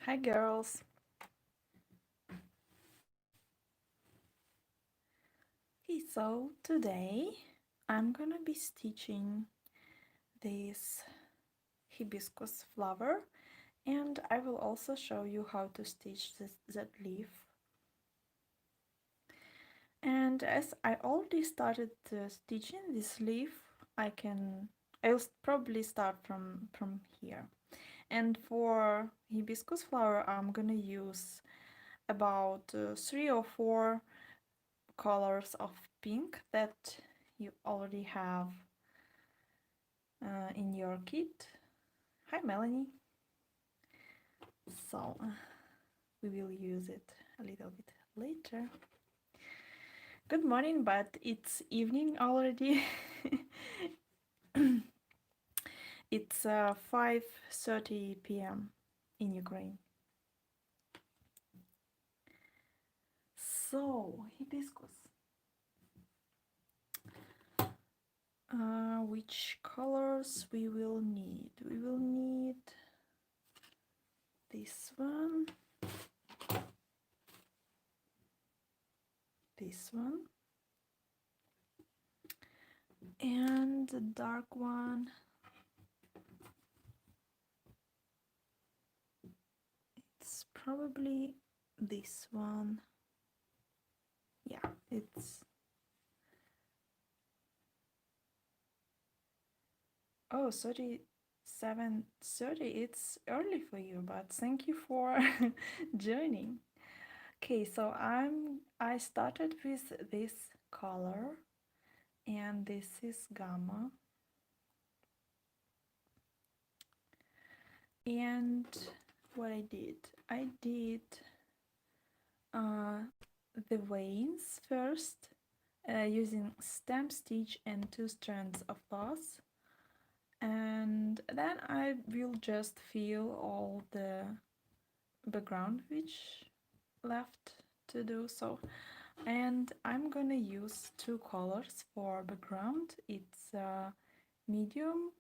Hi girls. Okay, so today I'm gonna be stitching this hibiscus flower, and I will also show you how to stitch that leaf. And as I already started stitching this leaf, I'll probably start from here. And for hibiscus flower I'm gonna use about 3 or 4 colors of pink that you already have in your kit. Hi Melanie. So we will use it a little bit later. Good morning, but it's evening already. It's 5:30 p.m. in Ukraine. So hibiscus. Which colors we will need? We will need this one, this one, and the dark one. It's probably this one. Yeah, it's... Oh, 37:30. It's early for you, but thank you for joining. Okay, so I started with this color, and this is gamma. And what I did uh, the veins first, using stamp stitch and 2 strands of floss, and then I will just fill all the background which left to do so. And I'm gonna use 2 colors for background. It's medium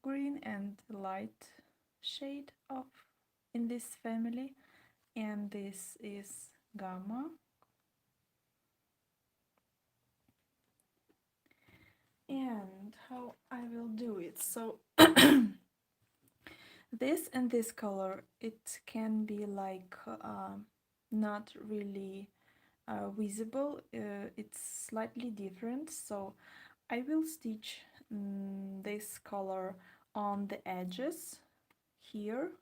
green and light shade of in this family, and this is gamma. And how I will do it, so this and this color, it can be like not really visible, it's slightly different, so I will stitch this color on the edges here,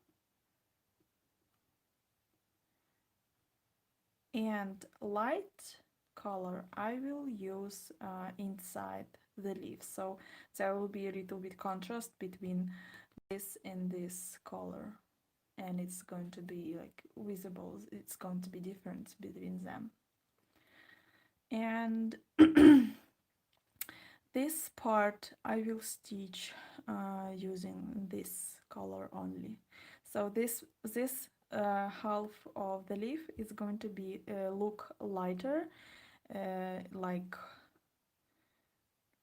and light color I will use inside the leaf, so there will be a little bit contrast between this and this color, and it's going to be like visible, it's going to be different between them. And this part I will stitch using this color only. So this half of the leaf is going to be look lighter,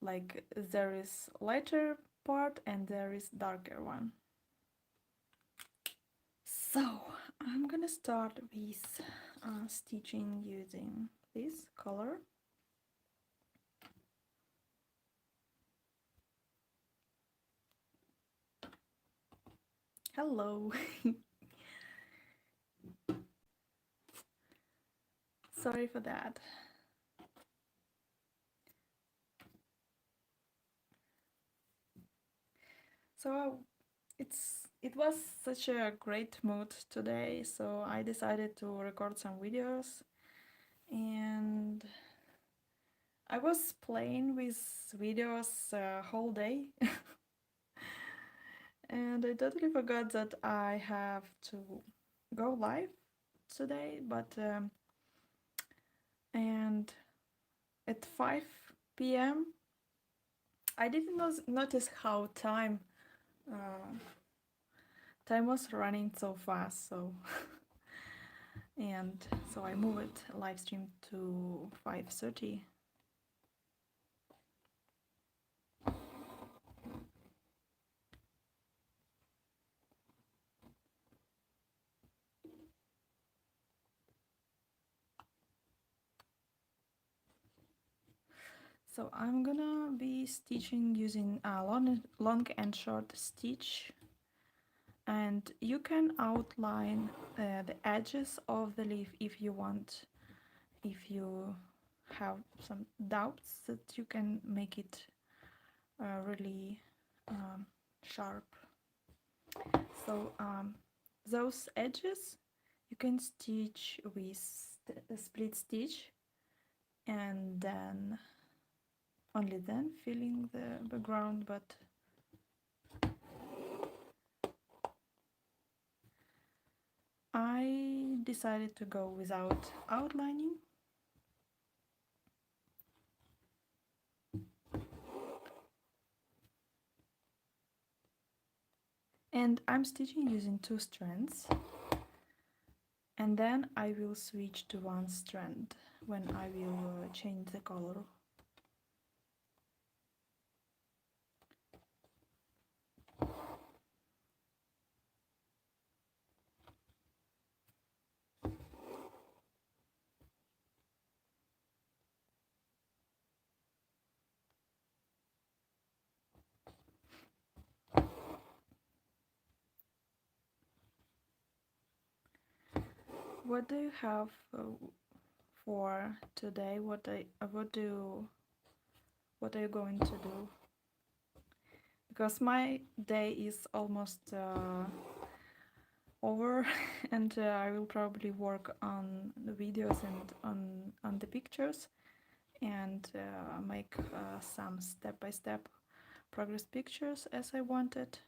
like there is lighter part and there is darker one. So I'm gonna start with stitching using this color. Hello. Sorry for that. So it was such a great mood today, so I decided to record some videos, and I was playing with videos whole day. And I totally forgot that I have to go live today, but and at 5 p.m. I didn't notice how time was running so fast, so and so I moved live stream to 5:30. So I'm gonna be stitching using a long and short stitch, and you can outline the edges of the leaf if you want. If you have some doubts, that you can make it really sharp. So those edges you can stitch with a split stitch, and then only then filling the background, but I decided to go without outlining. And I'm stitching using 2 strands, and then I will switch to 1 strand when I will change the color. What do you have for today? What are you going to do? Because my day is almost over, and I will probably work on the videos and on the pictures, and make some step-by-step progress pictures as I wanted.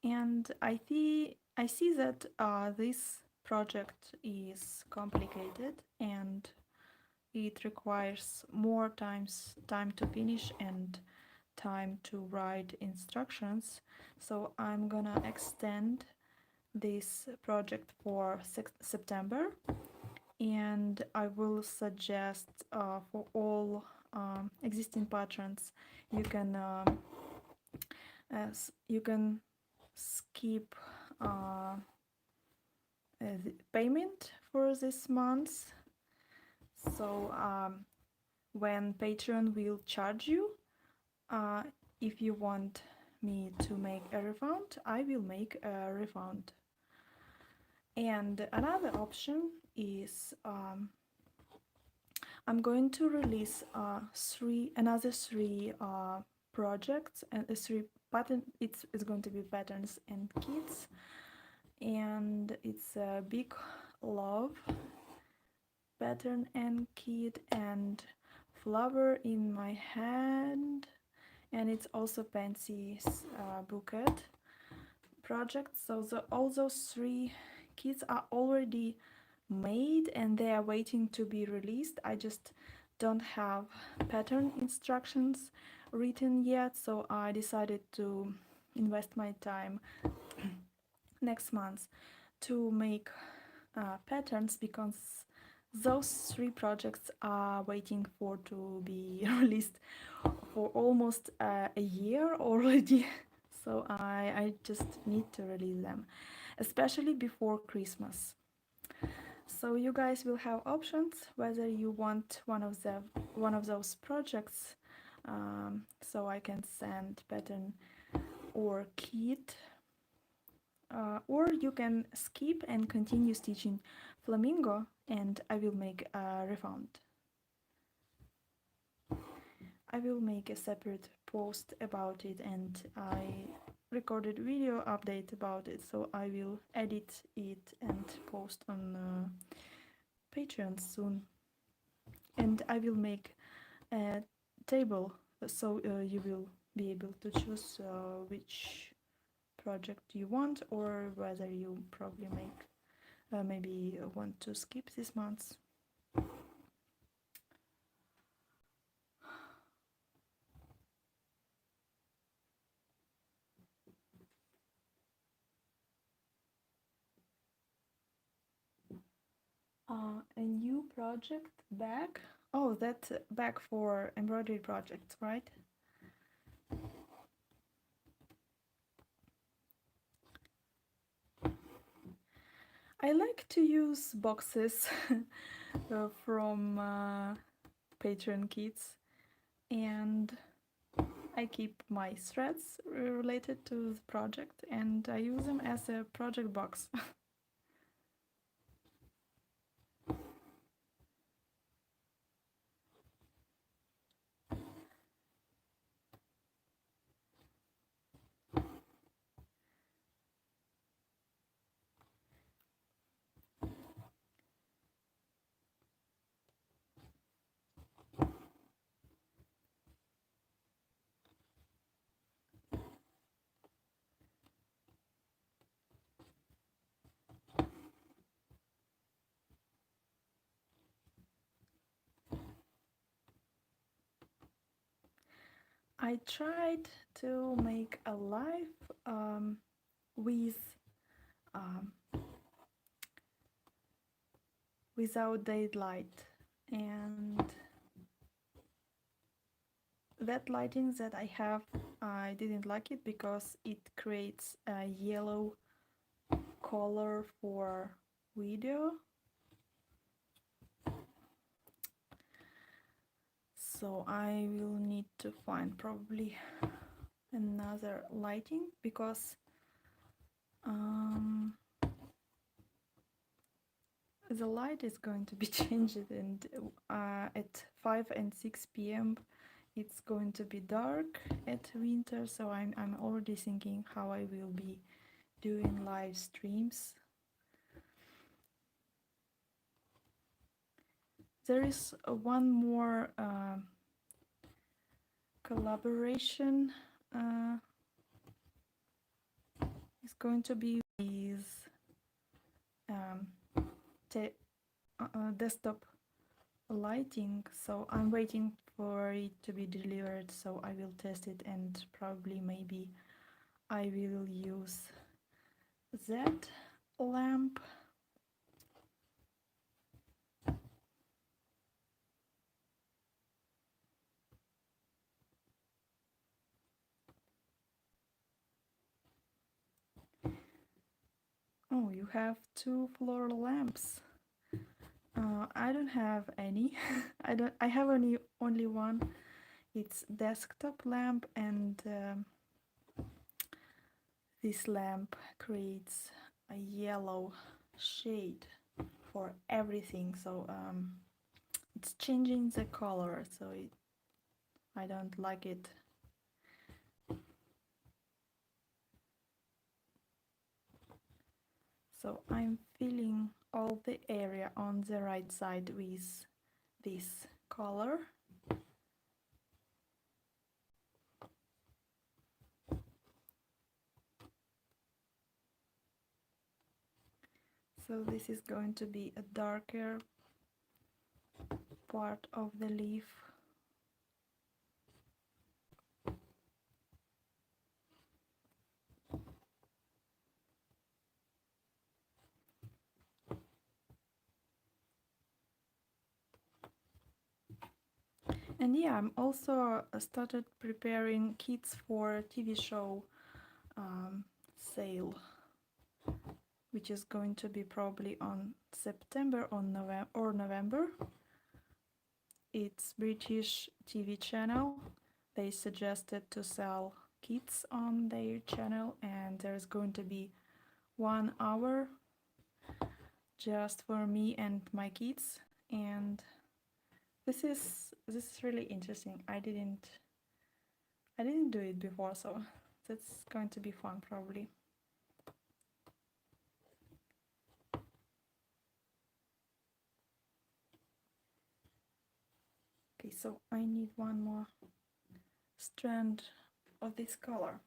And I see that this project is complicated, and it requires more time to finish and time to write instructions. So I'm gonna extend this project for September, and I will suggest for all existing patrons, you can skip the payment for this month. So when Patreon will charge you, if you want me to make a refund, I will make a refund. And another option is I'm going to release another three projects, and it's going to be patterns and kits, and it's a big love pattern and kit, and flower in my hand, and it's also fancy bouquet project. So all those 3 kits are already made, and they are waiting to be released. I just don't have pattern instructions written yet, so I decided to invest my time next month to make patterns, because those 3 projects are waiting for to be released for almost a year already. So I just need to release them, especially before Christmas. So you guys will have options whether you want one of those projects, so I can send pattern or kit, or you can skip and continue stitching Flamingo, and I will make a refund. I will make a separate post about it, and I recorded video update about it, so I will edit it and post on Patreon soon. And I will make a table, so you will be able to choose which project you want, or whether you probably maybe want to skip this month. A new project bag. Oh, that bag for embroidery projects, right? I like to use boxes from patron kits, and I keep my threads related to the project, and I use them as a project box. I tried to make a live with um, without daylight, and that lighting that I have, I didn't like it because it creates a yellow color for video. So I will need to find probably another lighting, because the light is going to be changed, and at 5 and 6 p.m. it's going to be dark at winter, so I'm already thinking how I will be doing live streams. There is one more collaboration. It's going to be with desktop lighting, so I'm waiting for it to be delivered, so I will test it, and probably maybe I will use that lamp. Oh, you have two floor lamps. I don't have any. I have only one. It's desktop lamp, and this lamp creates a yellow shade for everything, so it's changing the color, so I don't like it. So I'm filling all the area on the right side with this color. So this is going to be a darker part of the leaf. And yeah, I'm also started preparing kits for TV show sale, which is going to be probably on September or November. It's British TV channel. They suggested to sell kits on their channel, and there's going to be 1 hour just for me and my kids, and this is really interesting. I didn't do it before, so that's going to be fun probably. Okay, so I need one more strand of this color.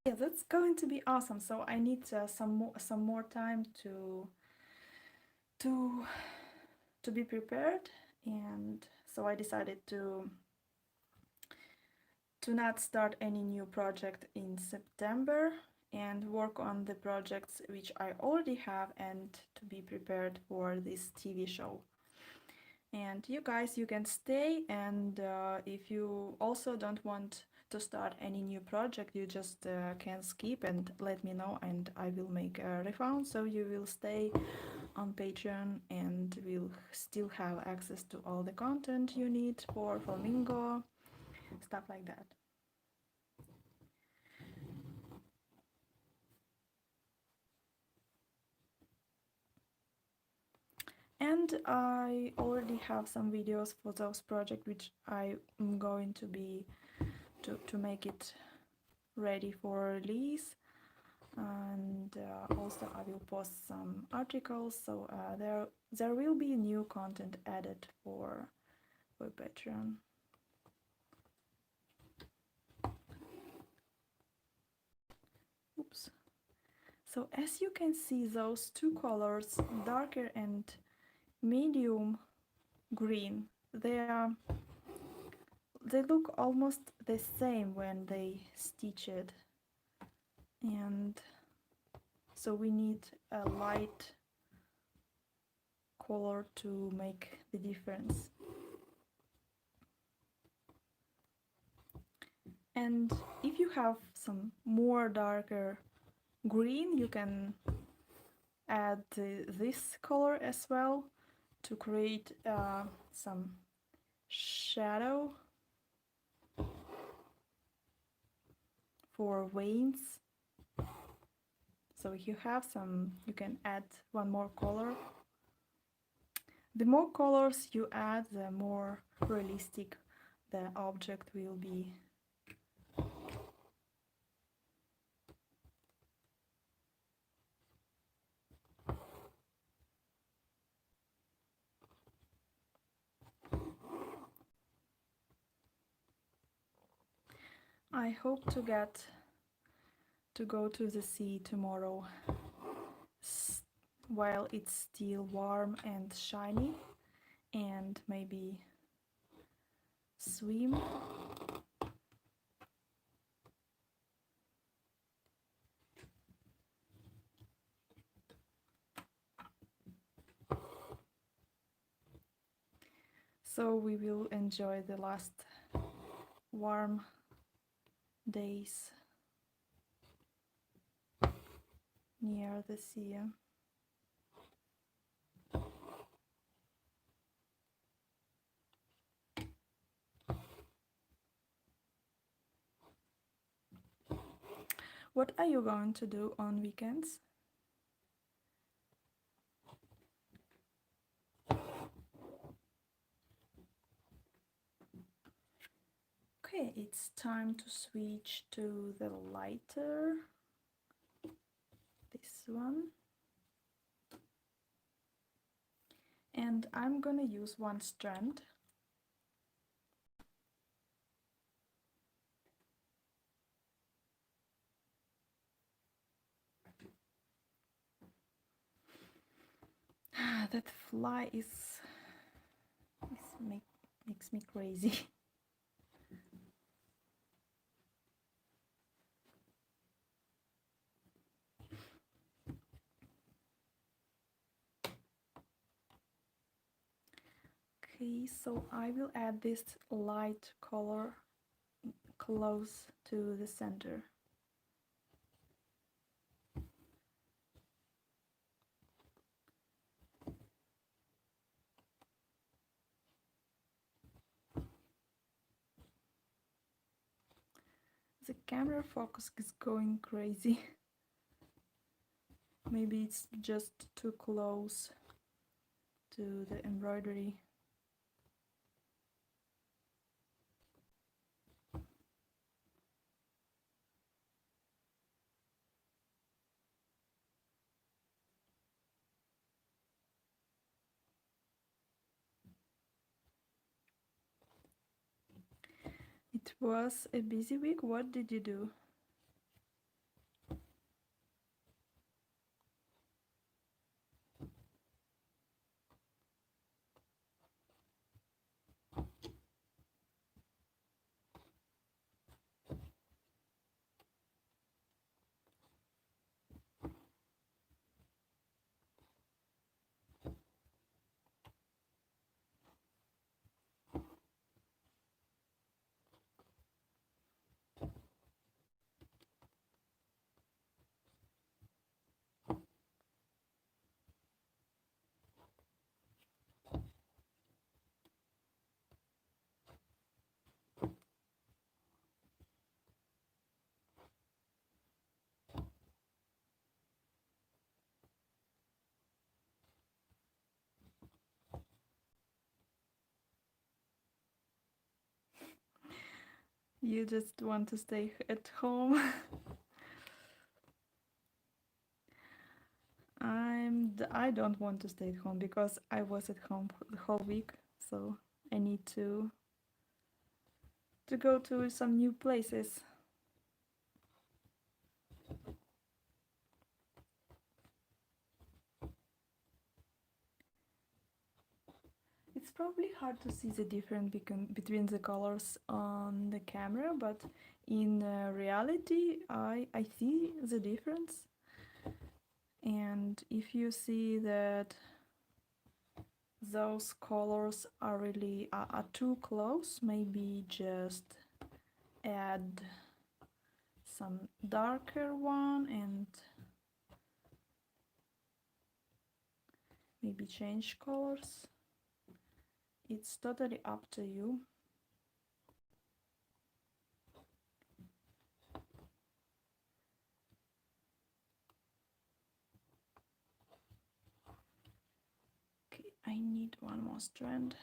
Yeah, that's going to be awesome. So I need some more time to be prepared, and so I decided to not start any new project in September, and work on the projects which I already have, and to be prepared for this TV show. And you guys, you can stay, and if you also don't want to start any new project, you just can skip and let me know, and I will make a refund, so you will stay on Patreon and will still have access to all the content you need for Flamingo, stuff like that. And I already have some videos for those projects which I'm going to be to make it ready for release, and also I will post some articles, so there will be new content added for Patreon. Oops. So as you can see, those two colors, darker and medium green, they look almost the same when they stitch it, and so we need a light color to make the difference. And if you have some more darker green, you can add this color as well to create some shadow for veins. So if you have some, you can add one more color. The more colors you add, the more realistic the object will be. I hope to go to the sea tomorrow while it's still warm and shiny, and maybe swim. So we will enjoy the last warm days near the sea. What are you going to do on weekends? Okay, it's time to switch to the lighter, this one. And I'm gonna use one strand. That fly makes me crazy. Okay, so I will add this light color close to the center. The camera focus is going crazy. Maybe it's just too close to the embroidery. It was a busy week. What did you do? You just want to stay at home. I don't want to stay at home because I was at home the whole week, so I need to go to some new places. It's probably hard to see the difference between the colors on the camera, but in reality, I see the difference. And if you see that those colors are really are too close, maybe just add some darker one and maybe change colors. It's totally up to you. Okay, I need one more strand.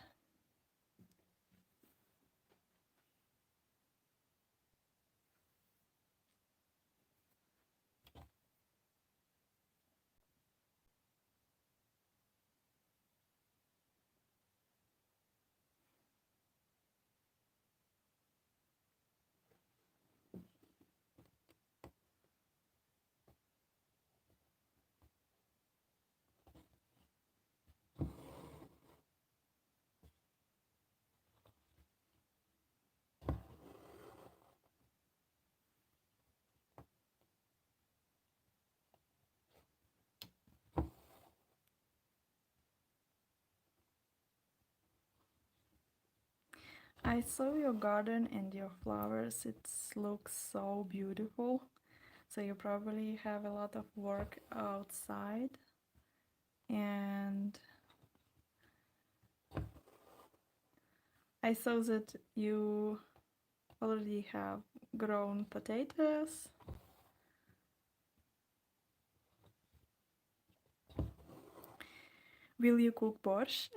I saw your garden and your flowers. It looks so beautiful. So you probably have a lot of work outside. And I saw that you already have grown potatoes. Will you cook borscht?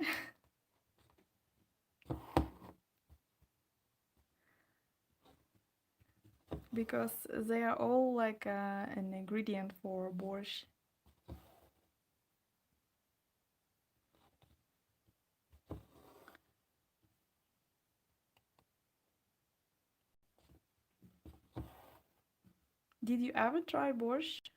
Because they are all like an ingredient for borscht. Did you ever try borscht?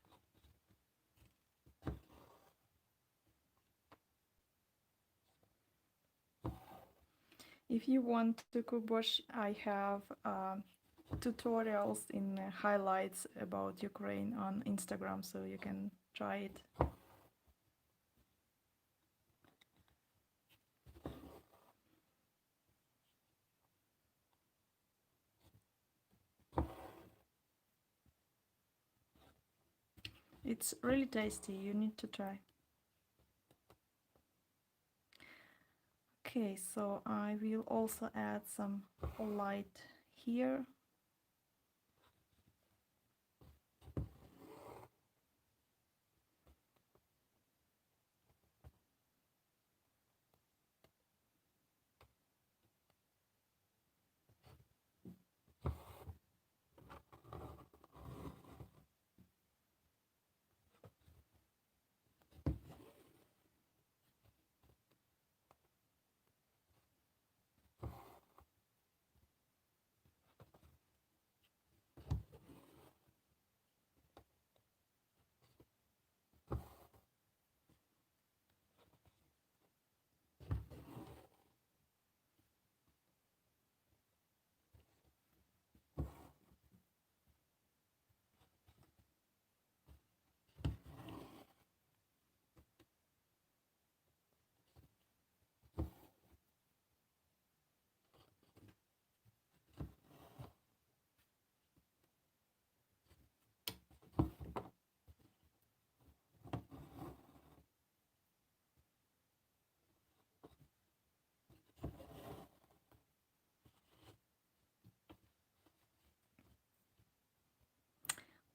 If you want to cook borscht, I have tutorials in highlights about Ukraine on Instagram, so you can try it. It's really tasty, you need to try. Okay, so I will also add some light here.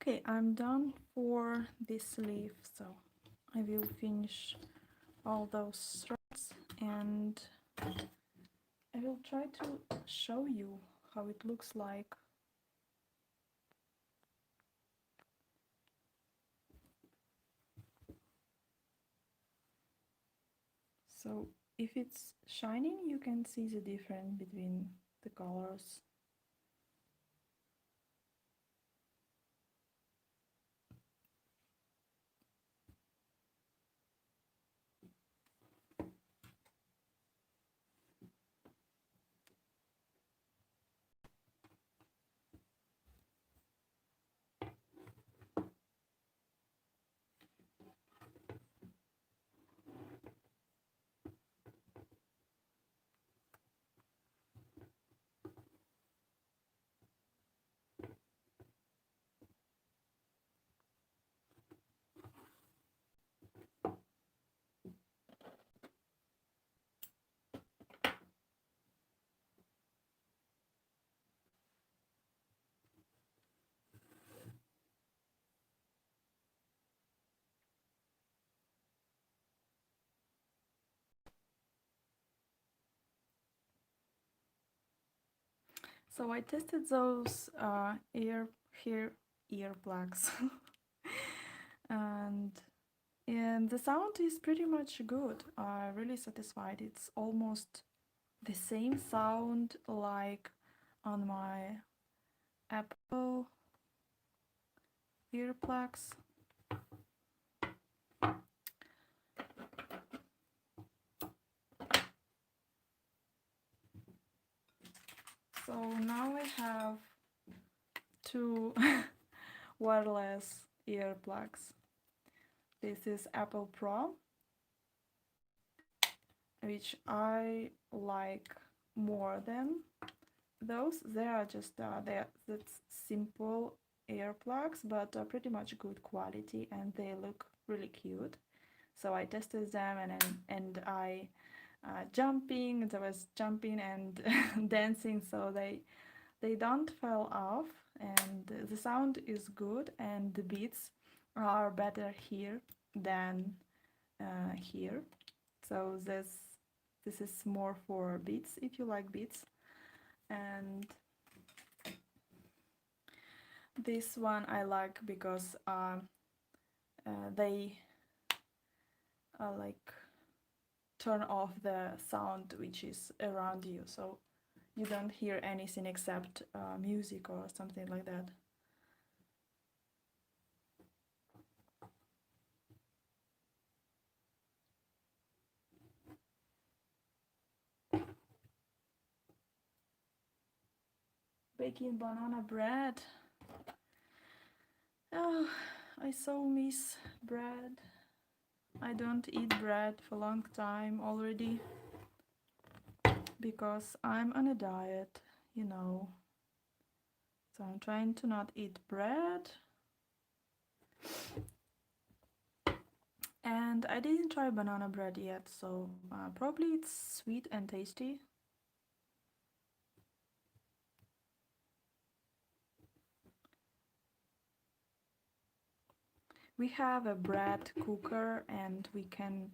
Okay, I'm done for this leaf, so I will finish all those threads and I will try to show you how it looks like So if it's shining, you can see the difference between the colors. So I tested those ear plugs, and the sound is pretty much good. I'm really satisfied. It's almost the same sound like on my Apple earplugs. So now I have two wireless earplugs. This is Apple Pro, which I like more than those. They are just that's simple earplugs, but pretty much good quality, and they look really cute. So I tested them, and I jumping. There was jumping and dancing, so they don't fall off, and the sound is good, and the beats are better here than here. So this is more for beats if you like beats. And this one I like because they like turn off the sound which is around you, so you don't hear anything except music or something like that. Baking banana bread. Oh, I so miss bread. I don't eat bread for a long time already because I'm on a diet, you know. So I'm trying to not eat bread. And I didn't try banana bread yet, so probably it's sweet and tasty. We have a bread cooker, and we can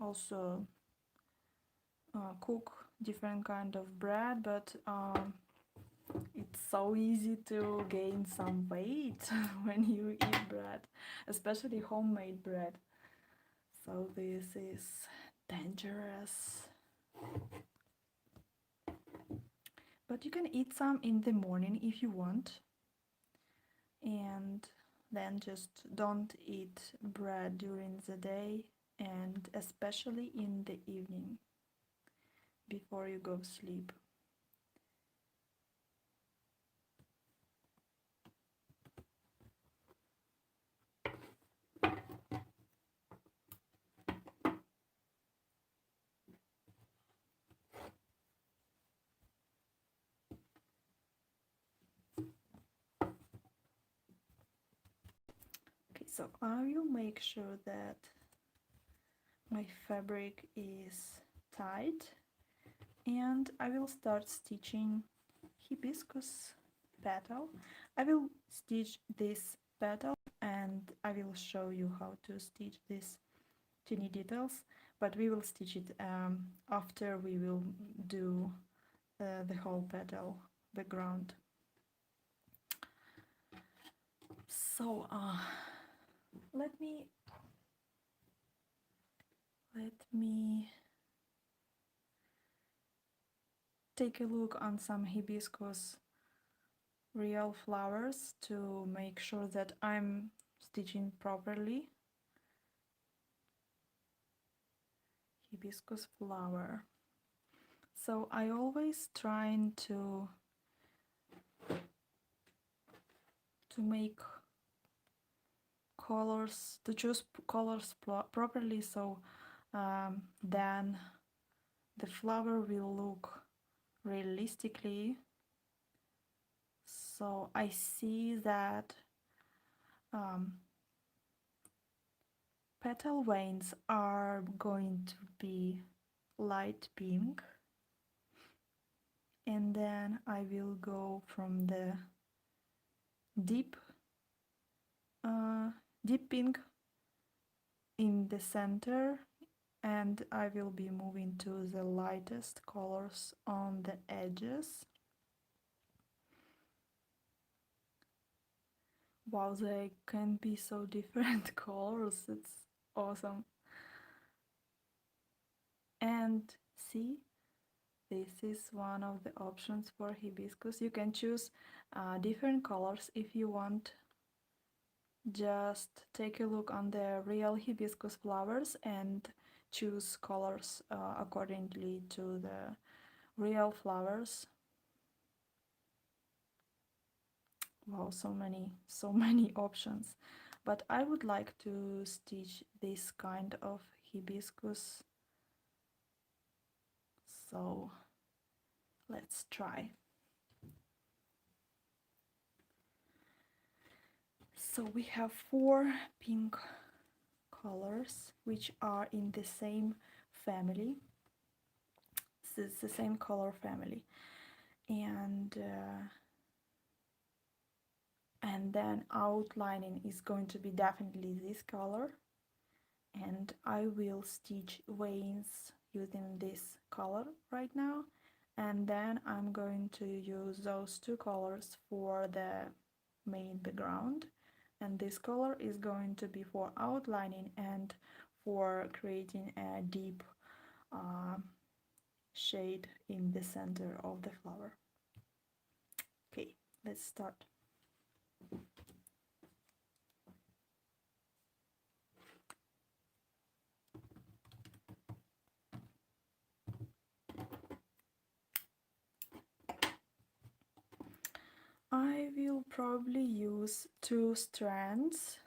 also cook different kind of bread, but it's so easy to gain some weight when you eat bread, especially homemade bread. So this is dangerous. But you can eat some in the morning if you want, and then just don't eat bread during the day, and especially in the evening before you go to sleep. Okay, so I will make sure that my fabric is tight, and I will start stitching hibiscus petal. I will stitch this petal, and I will show you how to stitch these teeny details, but we will stitch it after we will do the whole petal background. So let me Let me take a look on some hibiscus real flowers to make sure that I'm stitching properly. Hibiscus flower. So I always trying to make colors, to choose colors properly, so then the flower will look realistically. So I see that petal veins are going to be light pink, and then I will go from the deep pink in the center, and I will be moving to the lightest colors on the edges. Wow, they can be so different colors, it's awesome. And see, this is one of the options for hibiscus. You can choose different colors if you want. Just take a look on the real hibiscus flowers and choose colors accordingly to the real flowers. Wow, so many options. But I would like to stitch this kind of hibiscus, so let's try. So we have 4 pink colors which are in the same family. This is the same color family, and then outlining is going to be definitely this color, and I will stitch veins using this color right now, and then I'm going to use those 2 colors for the main background, and this color is going to be for outlining and for creating a deep shade in the center of the flower. Okay, let's start. I will probably use 2 strands.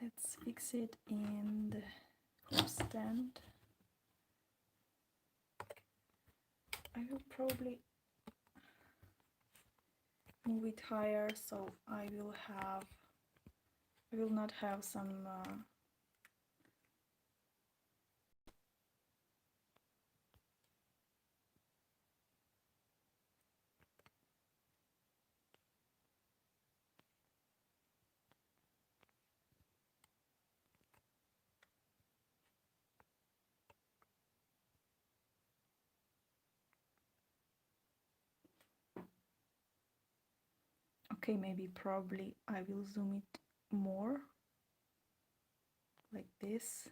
Let's fix it in the hoop stand. I will probably move it higher, so I will not have some okay, maybe probably I will zoom it more, like this.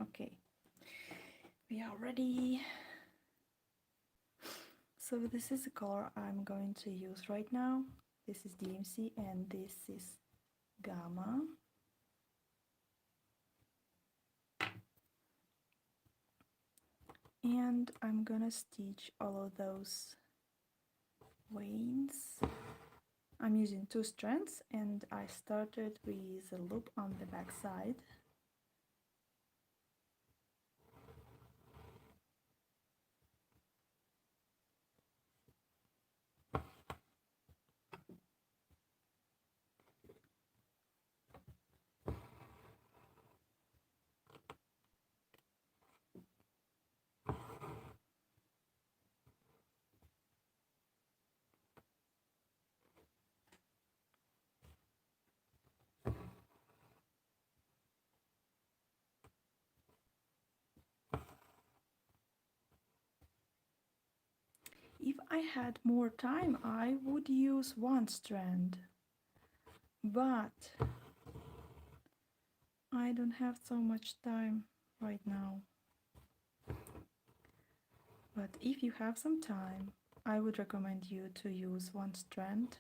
Okay, we are ready. So this is the color I'm going to use right now. This is DMC and this is Gamma. And I'm gonna stitch all of those veins. I'm using 2 strands, and I started with a loop on the back side. I had more time, I would use one strand, but I don't have so much time right now. But if you have some time, I would recommend you to use one strand,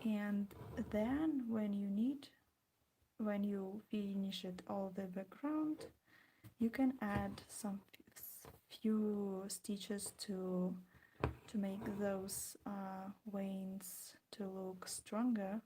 and then when you finish it all the background, you can add some few stitches to make those veins to look stronger.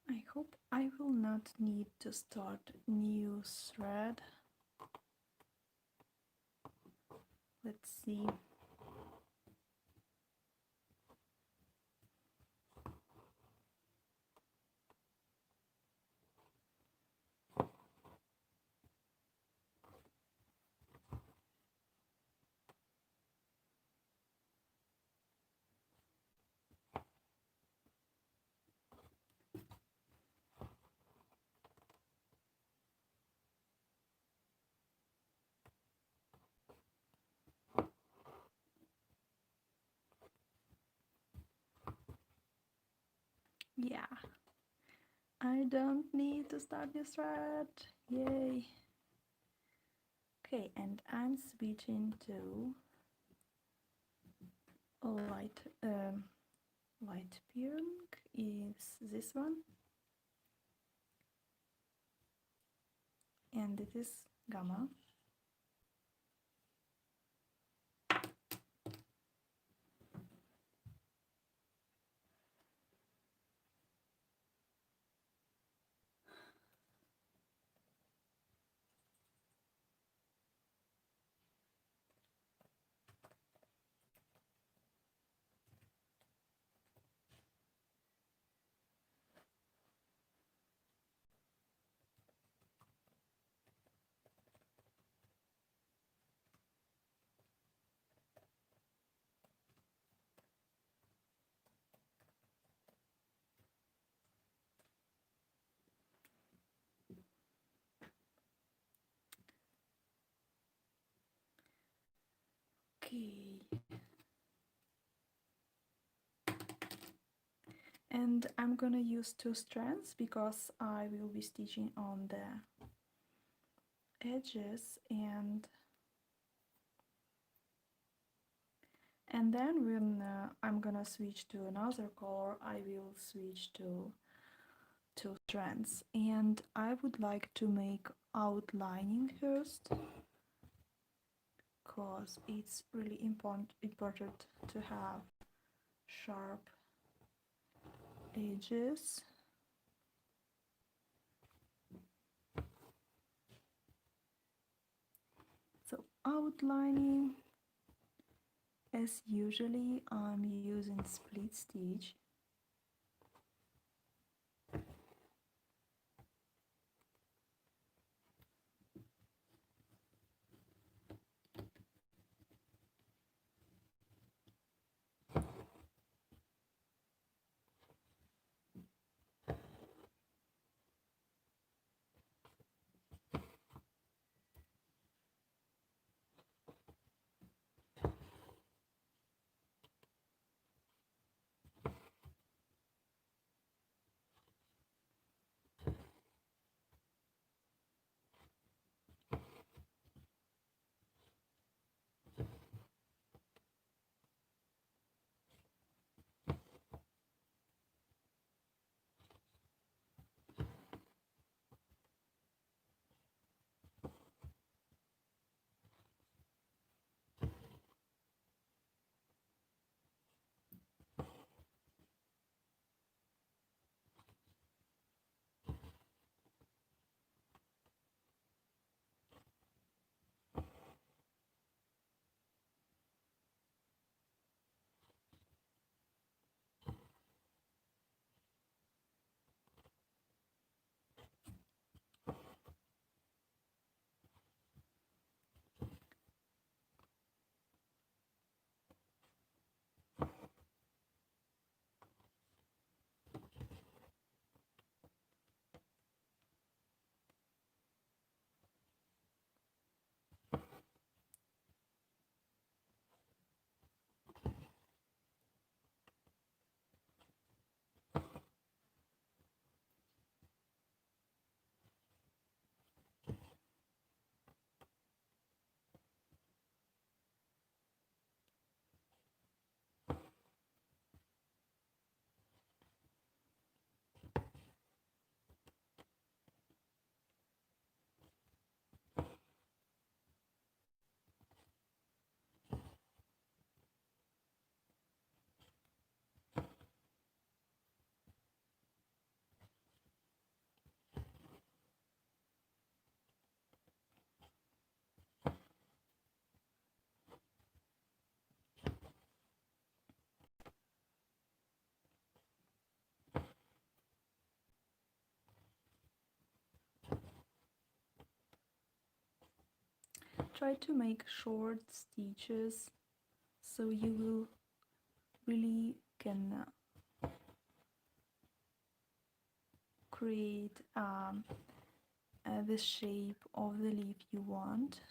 I hope I will not need to start new thread. Let's see. Yeah, I don't need to start this thread. Yay. Okay, and I'm switching to light pink is this one, and it is gamma. Okay. And I'm gonna use 2 strands because I will be stitching on the edges, and then when I'm gonna switch to another color, I will switch to 2 strands. And I would like to make outlining first because it's really important to have sharp edges. So outlining, as usually I'm using split stitch. Try to make short stitches so you will really can create the shape of the leaf you want.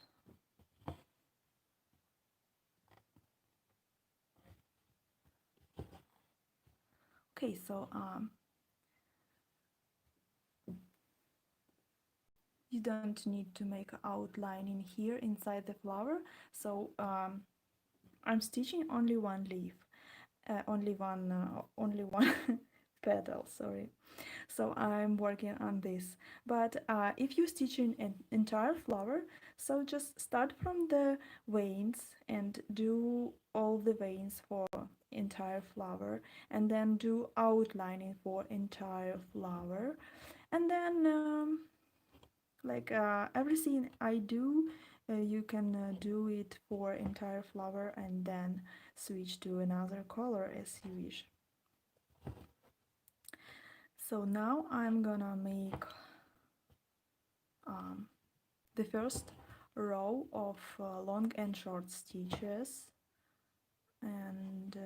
Okay, so you don't need to make outline in here inside the flower. So I'm stitching only one leaf, only one petal, sorry. So I'm working on this. But if you stitch in an entire flower, so just start from the veins and do all the veins for entire flower, and then do outlining for entire flower, and then like everything I do, you can do it for entire flower and then switch to another color as you wish. So now I'm gonna make the first row of long and short stitches, and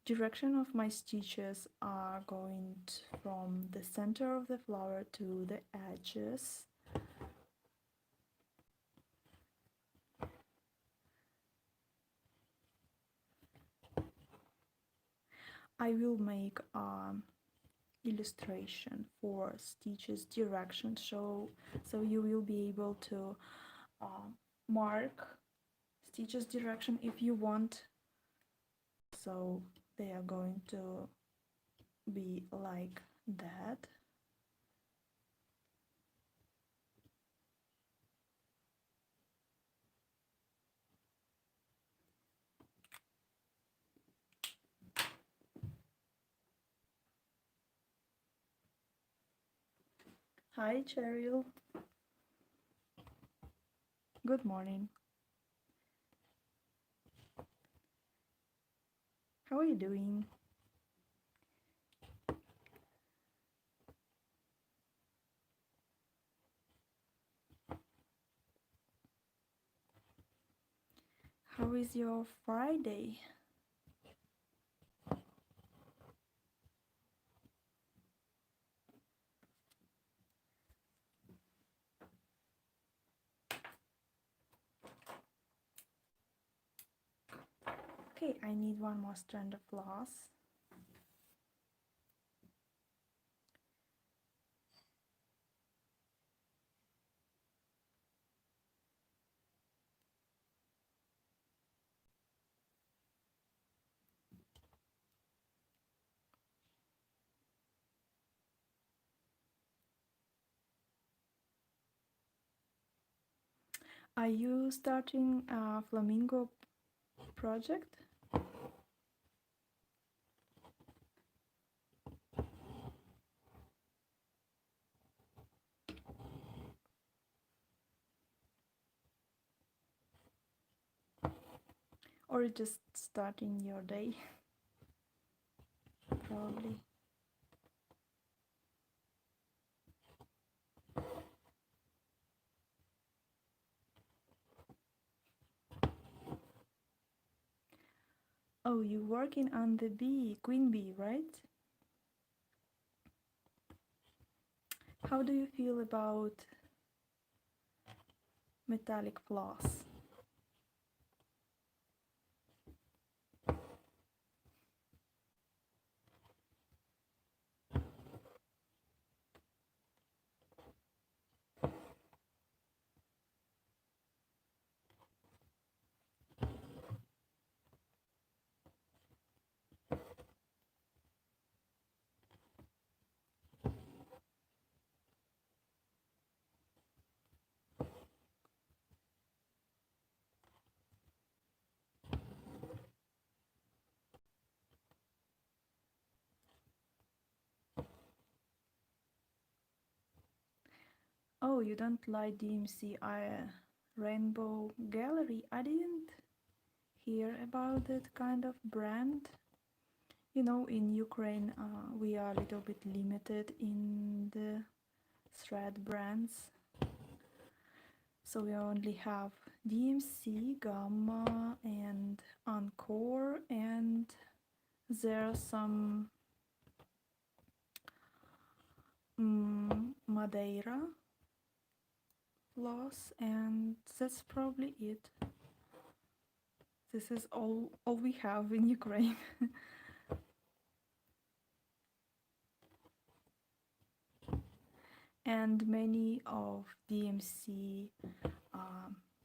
direction of my stitches are going from the center of the flower to the edges. I will make illustration for stitches direction, so you will be able to mark stitches direction if you want. So they are going to be like that. Hi Cheryl, good morning. How are you doing? How is your Friday? Okay, I need one more strand of floss. Are you starting a Flamingo project? Or just starting your day? Probably. Oh, you're working on the bee, queen bee, right? How do you feel about metallic floss? Oh, you don't like DMC Rainbow Gallery? I didn't hear about that kind of brand. You know, in Ukraine, we are a little bit limited in the thread brands. So we only have DMC, Gamma, and Encore, and there are some Madeira floss, and that's probably it. This is all we have in Ukraine. and many of DMC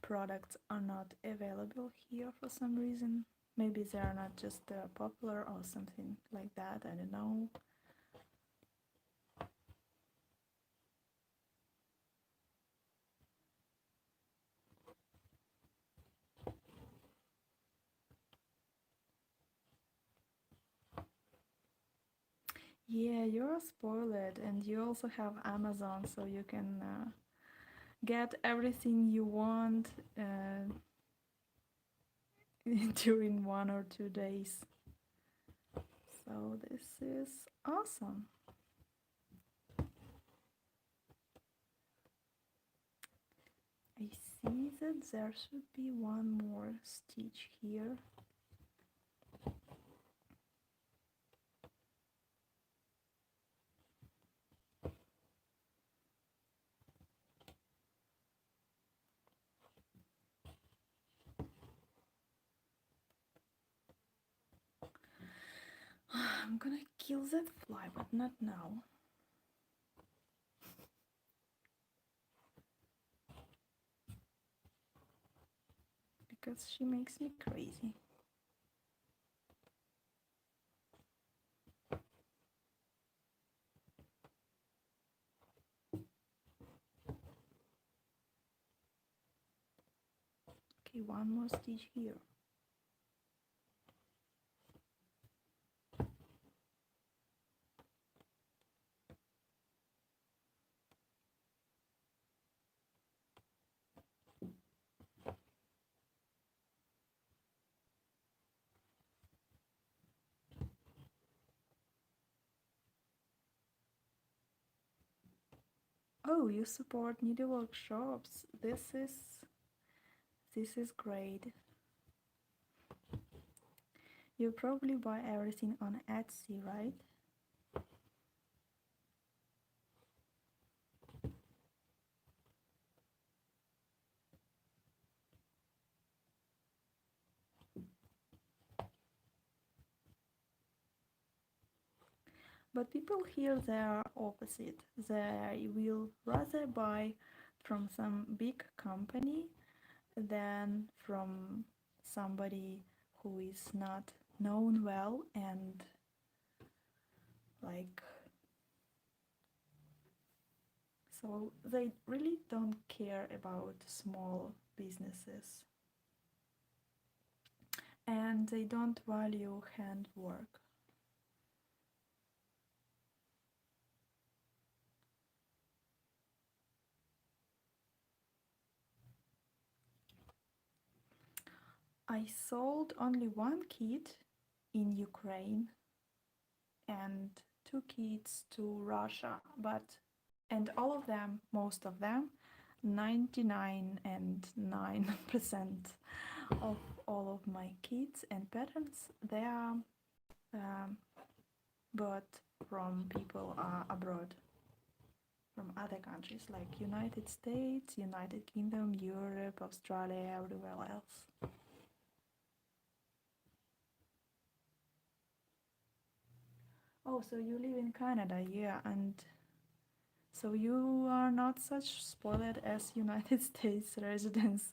products are not available here for some reason. Maybe they are not just popular or something like that, I don't know. Yeah, you're spoiled, and you also have Amazon, so you can get everything you want during 1 or 2 days. So this is awesome. I see that there should be one more stitch here. I'm gonna kill that fly, but not now. Because she makes me crazy. Okay, one more stitch here. Oh, you support needlework shops. This is great. You probably buy everything on Etsy, right? But people here, they are opposite. They will rather buy from some big company than from somebody who is not known well, and like, so they really don't care about small businesses, and they don't value handwork. I sold only one kit in Ukraine and two kits to Russia, and all of them, most of them, 99.9% of all of my kits and patterns, they are um, bought from people abroad, from other countries like United States, United Kingdom, Europe, Australia, everywhere else. Oh, so you live in Canada, yeah, and so you are not such spoiled as United States residents.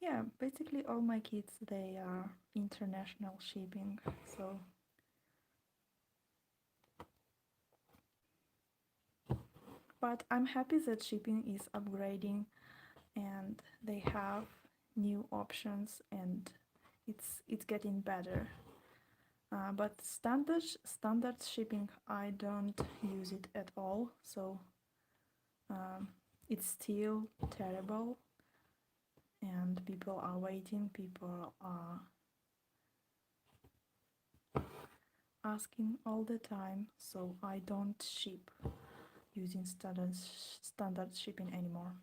Yeah, basically all my kits, they are international shipping, so but I'm happy that shipping is upgrading and they have new options and it's getting better. But standard shipping, I don't use it at all, so it's still terrible, and people are waiting. People are asking all the time, so I don't ship using standard shipping anymore.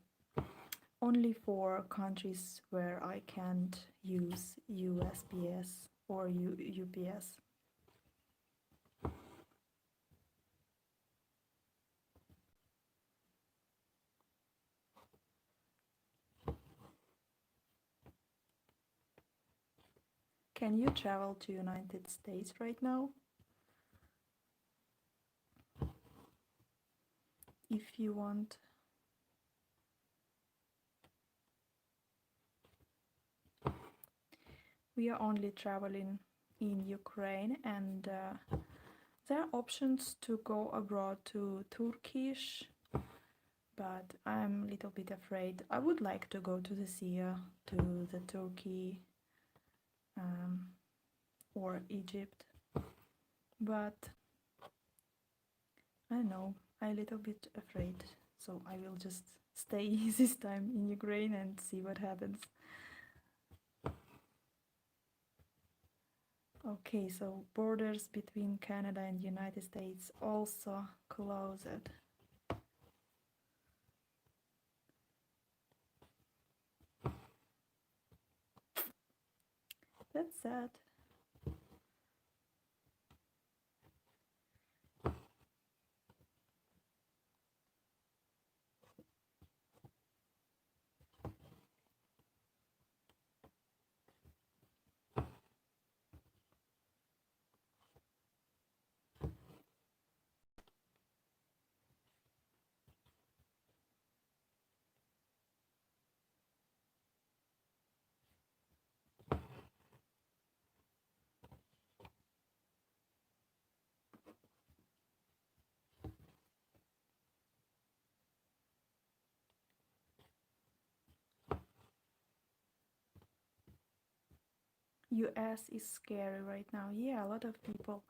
Only for countries where I can't use USPS or UPS. Can you travel to United States right now? If you want. We are only traveling in Ukraine, and there are options to go abroad to Turkish, but I'm a little bit afraid. I would like to go to the Syria, to the Turkey, or Egypt, but I don't know, I'm a little bit afraid, so I will just stay this time in Ukraine and see what happens. Okay, so borders between Canada and United States also closed. That's sad. US is scary right now. Yeah, a lot of people.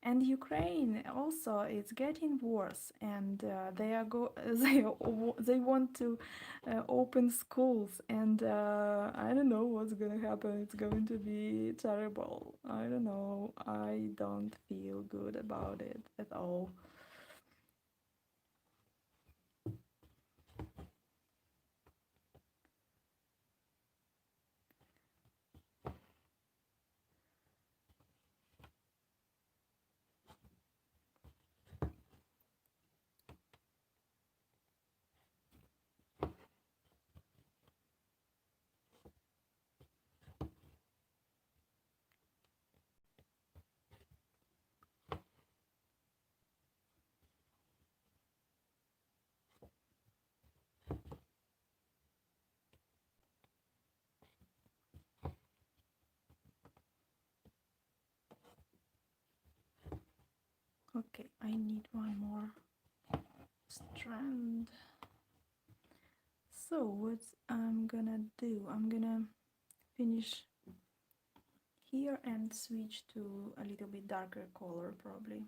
And Ukraine also, it's getting worse, and they want to open schools, and I don't know what's gonna happen. It's going to be terrible. I don't know. I don't feel good about it at all. Okay, I need one more strand. So what I'm gonna do, I'm gonna finish here and switch to a little bit darker color probably.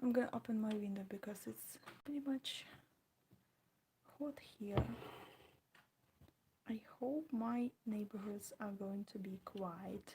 I'm gonna open my window because it's pretty much hot here. I hope my neighborhoods are going to be quiet.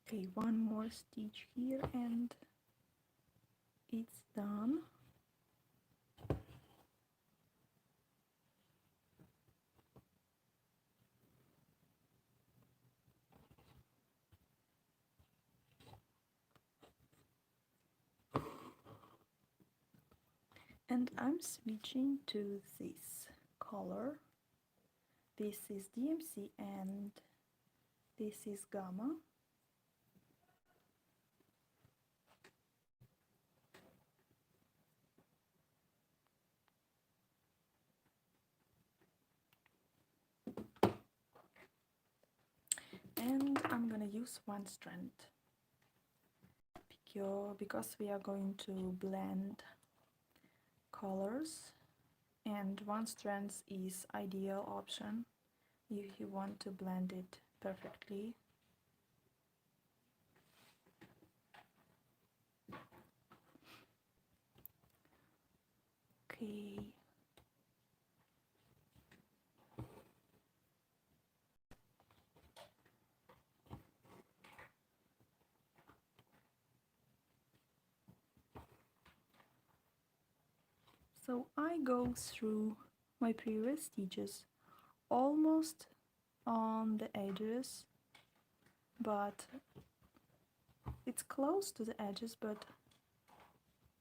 Okay, one more stitch here and it's done. And I'm switching to this color. This is DMC and this is Gamma. And I'm gonna use one strand because we are going to blend colors, and one strand is ideal option if you want to blend it perfectly. Okay. So I go through my previous stitches almost on the edges, but it's close to the edges, but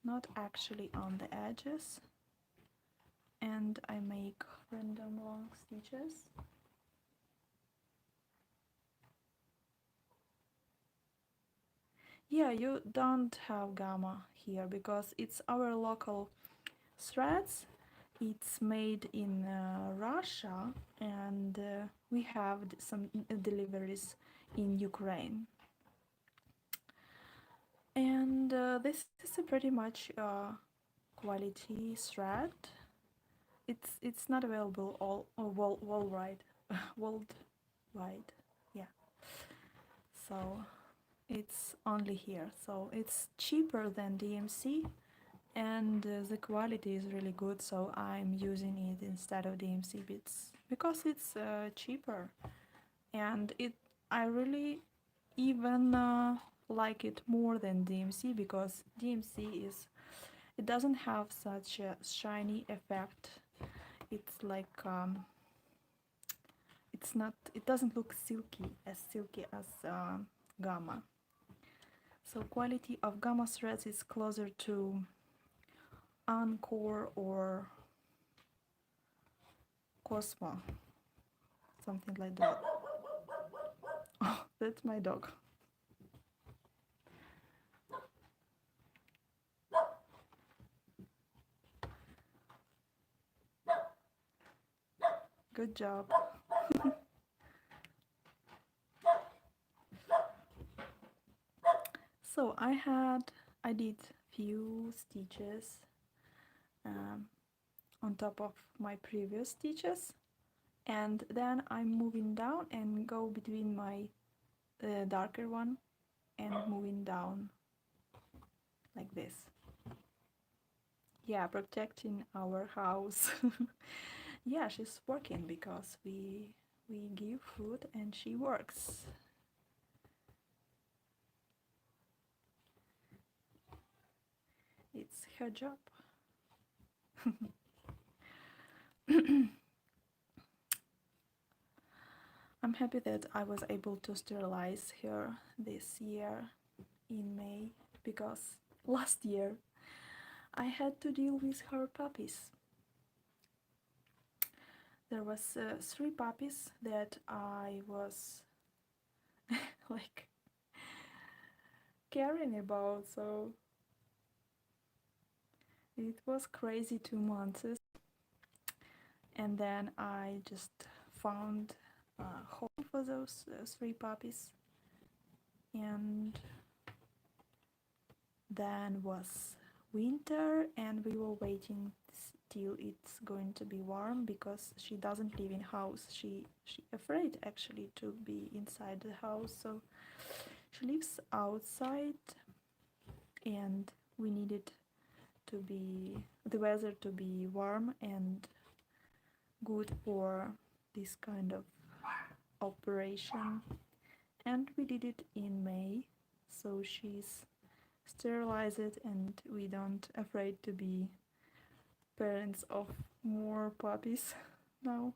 not actually on the edges. And I make random long stitches. Yeah, you don't have gamma here because it's our local threads. It's made in Russia, and we have some deliveries in Ukraine. And this is a pretty much quality thread. It's not available all worldwide, worldwide. Yeah. So it's only here. So it's cheaper than DMC, and the quality is really good. So I'm using it instead of DMC bits because it's cheaper, and I really even like it more than DMC because DMC is it doesn't have such a shiny effect. It's like it doesn't look silky as gamma. So quality of gamma threads is closer to Encore or Cosmo, something like that. Oh, that's my dog. Good job. So I did few stitches on top of my previous stitches, and then I'm moving down and go between my darker one and moving down like this. Yeah, protecting our house. Yeah, she's working because we give food and she works. It's her job. I'm happy that I was able to sterilize her this year in May because last year I had to deal with her puppies. There was 3 puppies that I was like caring about, so it was crazy 2 months. And then I just found a home for those 3 puppies, and then was winter and we were waiting till it's going to be warm because she doesn't live in house. She afraid actually to be inside the house, so she lives outside, and we needed to be the weather to be warm and good for this kind of operation. And we did it in May, so she's sterilized and we don't afraid to be parents of more puppies now.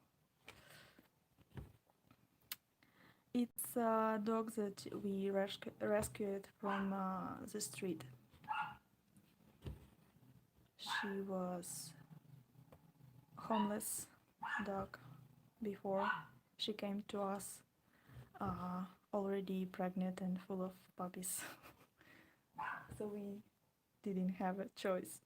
It's a dog that we rescued from the street. She was homeless dog before she came to us, already pregnant and full of puppies. So we didn't have a choice.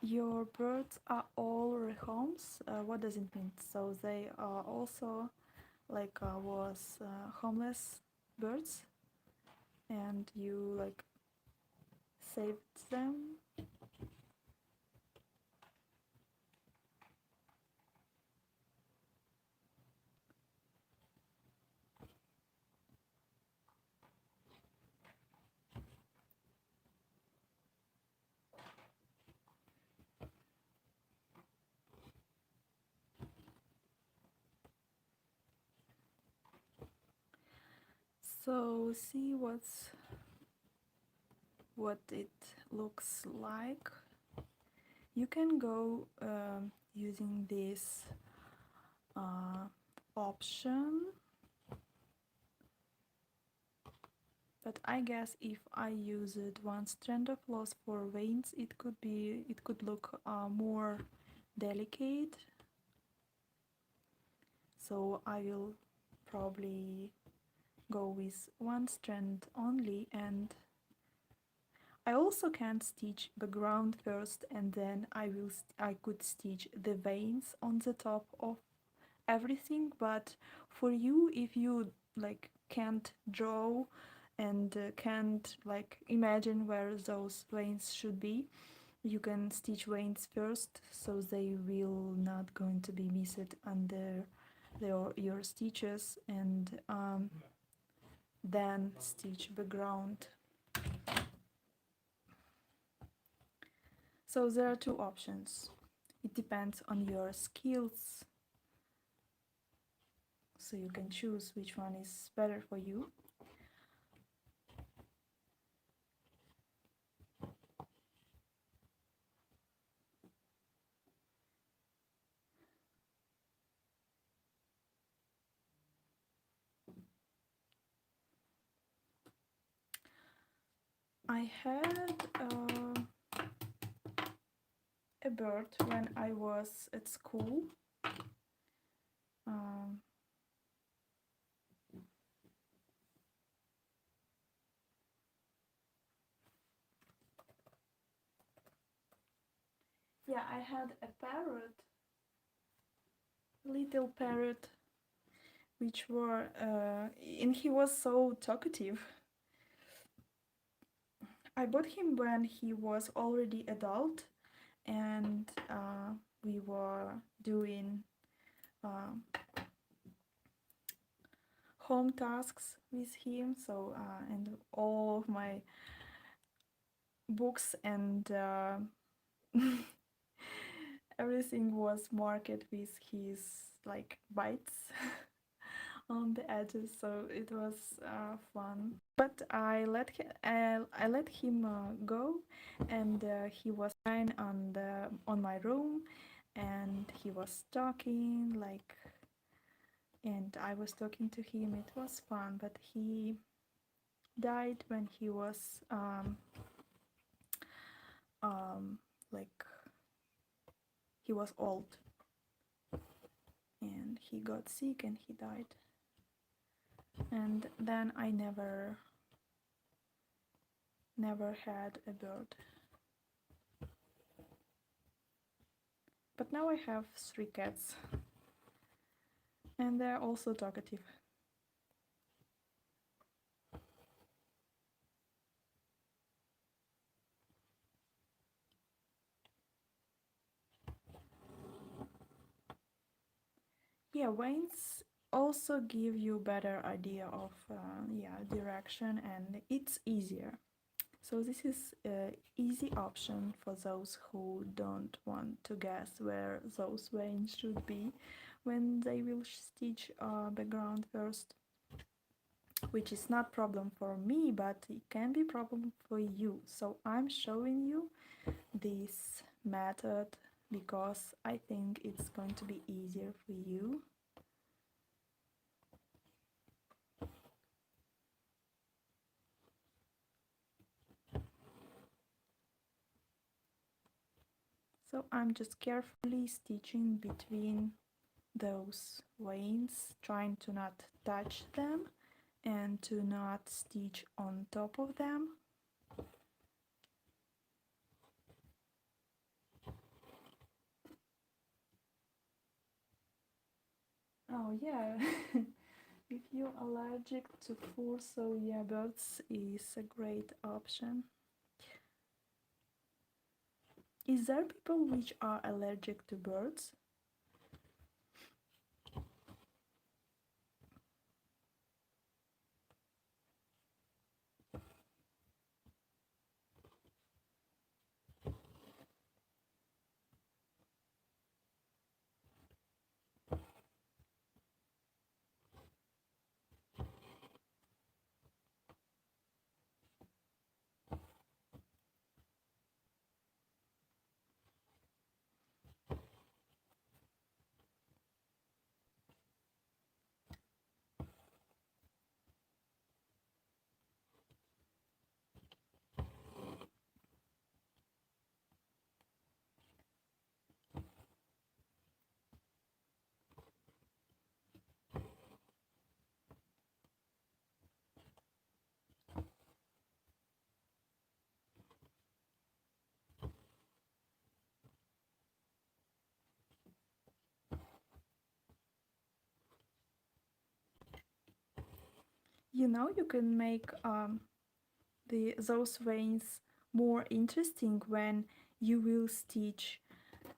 Your birds are all rehomes. What does it mean? So they are also like was homeless birds, and you like saved them. So see what it looks like. You can go using this option, but I guess if I used one strand of floss for veins, it could look more delicate. So I will probably go with one strand only, and I also can stitch the ground first, and then I could stitch the veins on the top of everything. But for you, if you like can't draw and can't like imagine where those veins should be, you can stitch veins first, so they will not going to be missed under your stitches, and then stitch the ground. So there are two options. It depends on your skills, so you can choose which one is better for you. I had a bird when I was at school. Um, yeah, I had a parrot, little parrot, which were, and he was so talkative. I bought him when he was already adult, and we were doing home tasks with him. So and all of my books and everything was marked with his like bites on the edges, so it was fun. But I let him go, and he was fine on my room, and he was talking like, and I was talking to him. It was fun, but he died when he was like he was old, and he got sick and he died. And then I never had a bird. But now I have 3 cats, and they're also talkative. Yeah, veins also give you better idea of direction, and it's easier. So this is an easy option for those who don't want to guess where those veins should be when they will stitch background first, which is not problem for me, but it can be problem for you. So I'm showing you this method because I think it's going to be easier for you. So I'm just carefully stitching between those veins, trying to not touch them and to not stitch on top of them. Oh yeah, if you're allergic to fur, so yeah, birds is a great option. Is there people which are allergic to birds? You know, you can make those veins more interesting when you will stitch.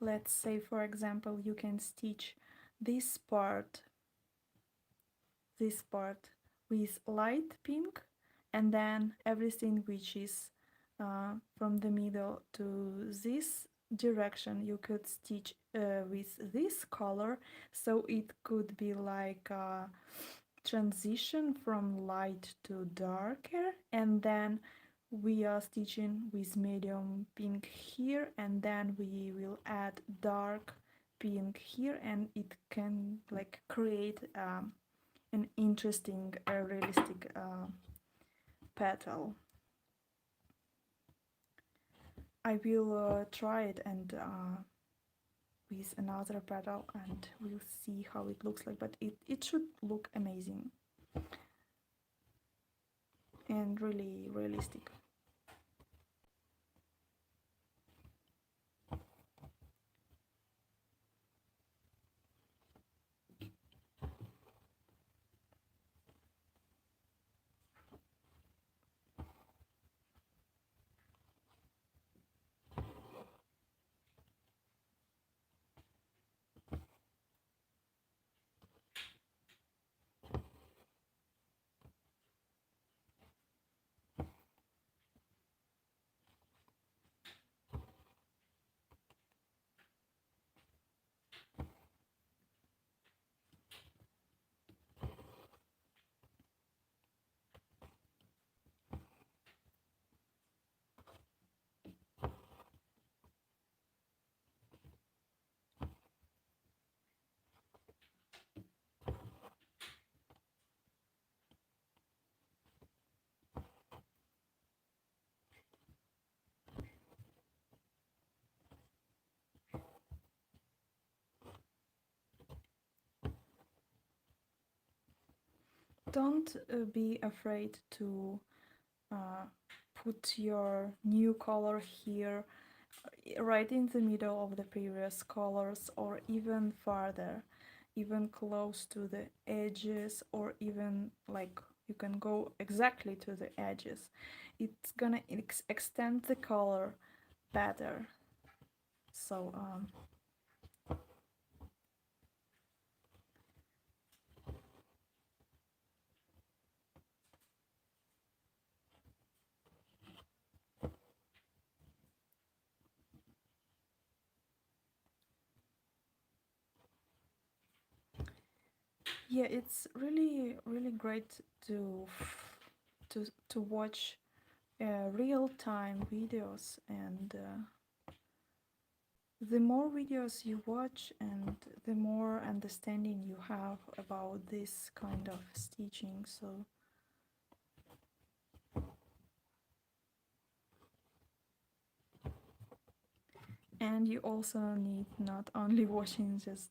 Let's say, for example, you can stitch this part with light pink, and then everything which is from the middle to this direction you could stitch with this color, so it could be like a transition from light to darker, and then we are stitching with medium pink here, and then we will add dark pink here, and it can like create an interesting realistic petal. I will try it and with another petal, and we'll see how it looks like, but it should look amazing and really realistic. Don't be afraid to uh, put your new color here right in the middle of the previous colors, or even farther, even close to the edges, or even like you can go exactly to the edges. It's gonna extend the color better. So Yeah, it's really great to to watch real time videos, and the more videos you watch and the more understanding you have about this kind of stitching. So and you also need not only watching, just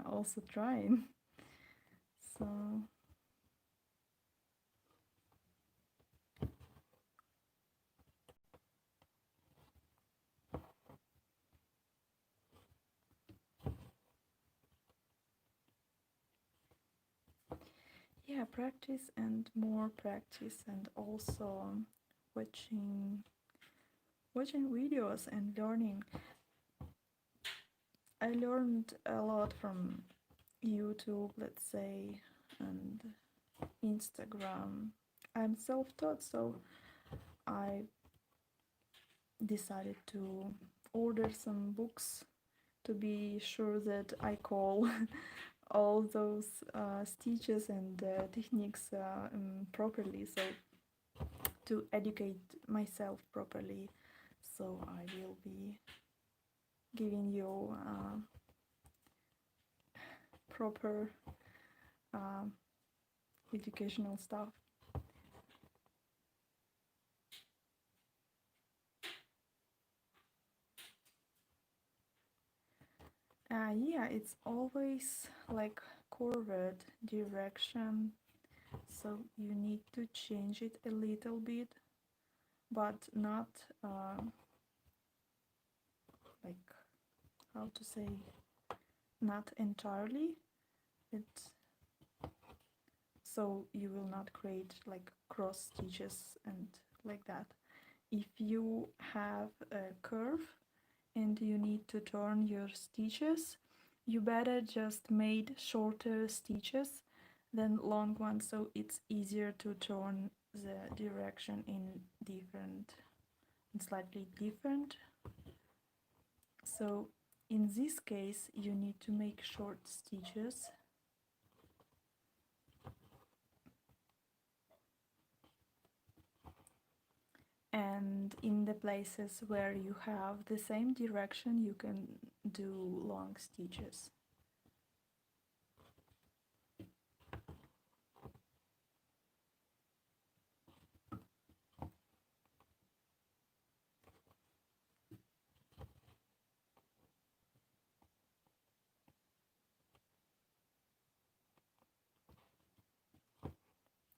also trying. So yeah, practice and more practice, and also watching watching videos and learning. I learned a lot from YouTube, let's say, and Instagram. I'm self-taught, so I decided to order some books to be sure that I call all those stitches and techniques properly, so to educate myself properly. So I will be giving you proper uh, educational stuff. Yeah, it's always like forward direction, so you need to change it a little bit, but not like, how to say, not entirely. It so you will not create like cross stitches and like that. If you have a curve and you need to turn your stitches, you better just made shorter stitches than long ones, so it's easier to turn the direction in different, slightly different. So in this case you need to make short stitches, and in the places where you have the same direction you can do long stitches.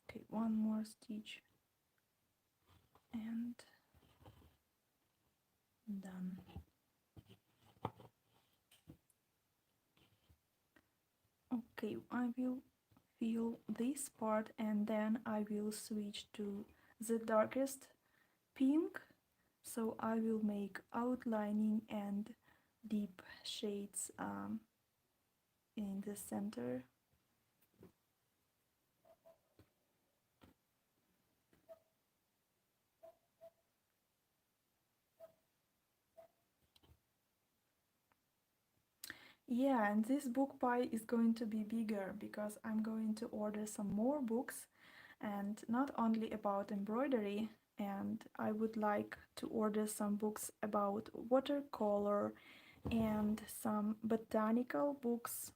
Okay, one more stitch and done. Okay, I will fill this part and then I will switch to the darkest pink, so I will make outlining and deep shades in the center. Yeah, and this book pile is going to be bigger because I'm going to order some more books, and not only about embroidery, and I would like to order some books about watercolor and some botanical books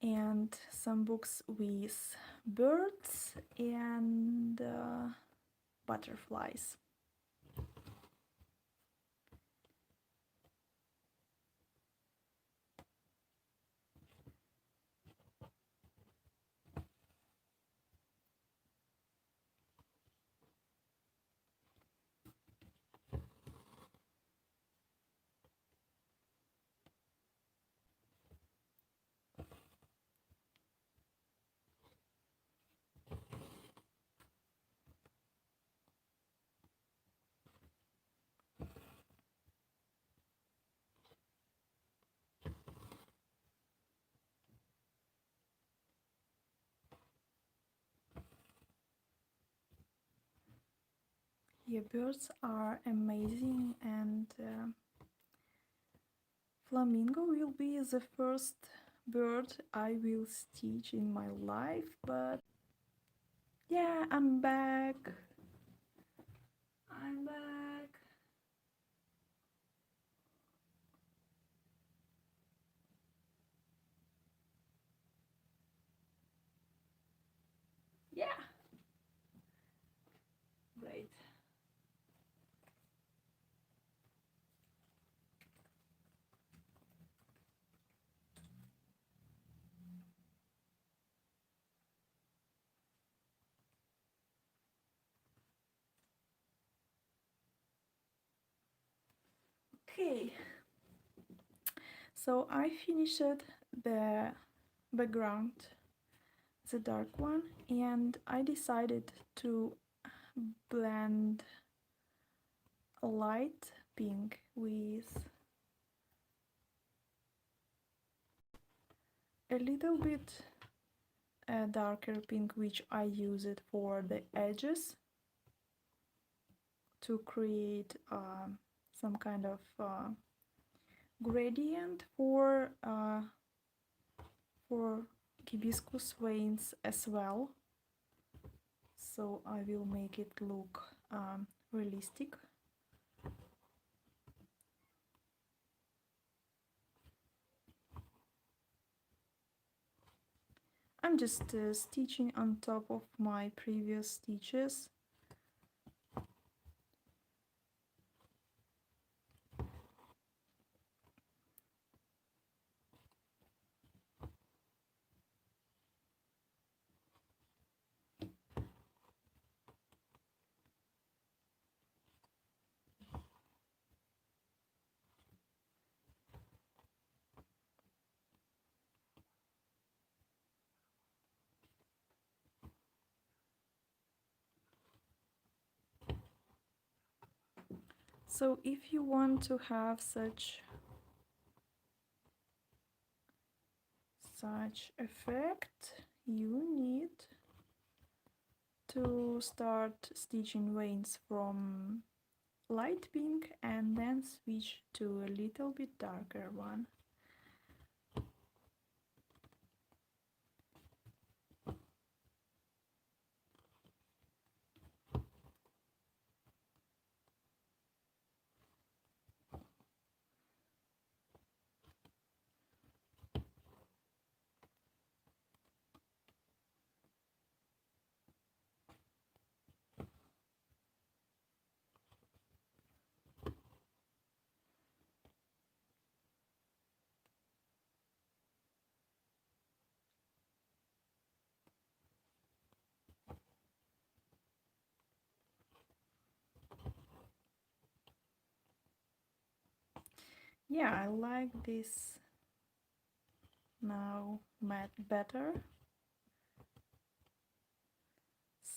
and some books with birds and butterflies. Yeah, birds are amazing, and Flamingo will be the first bird I will stitch in my life, but yeah, I'm back. I'm back. Yeah, great. Okay, so I finished the background, the dark one, and I decided to blend a light pink with a little bit darker pink, which I use it for the edges to create some kind of gradient for hibiscus veins as well. So I will make it look realistic. I'm just stitching on top of my previous stitches. So if you want to have such effect, you need to start stitching veins from light pink and then switch to a little bit darker one. Yeah, I like this now matte better.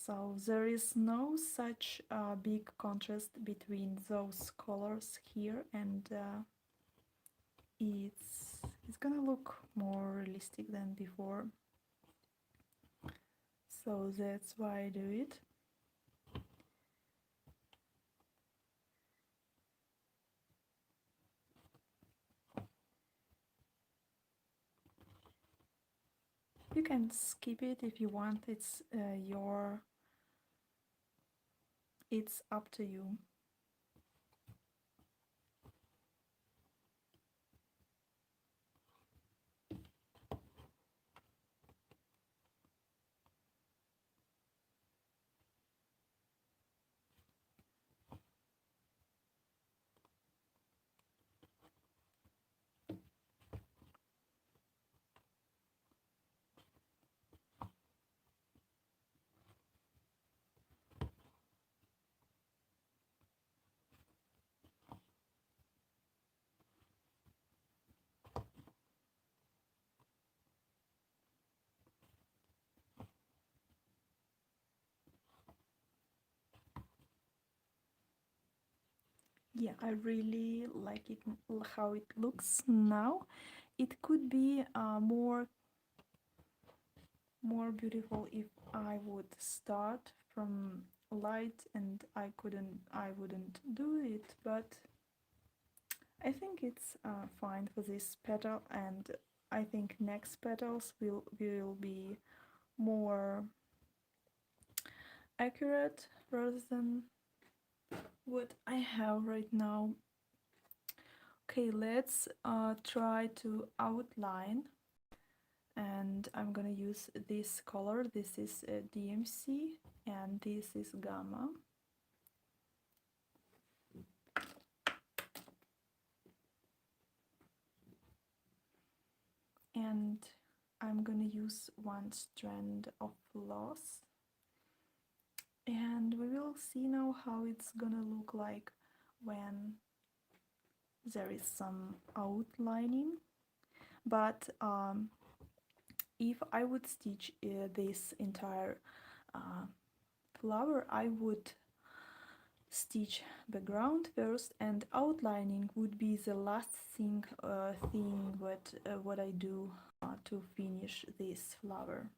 So there is no such big contrast between those colors here, and it's gonna look more realistic than before. So that's why I do it. You can skip it if you want. It's it's up to you. Yeah, I really like it how it looks now. It could be more beautiful if I would start from light, and I wouldn't do it, but I think it's fine for this petal, and I think next petals will be more accurate rather than what I have right now. Okay, let's try to outline, and I'm gonna use this color. This is DMC and this is Gamma. And I'm gonna use one strand of floss, and we will see now how it's gonna look like when there is some outlining. But if I would stitch this entire flower, I would stitch background first, and outlining would be the last thing what I do to finish this flower.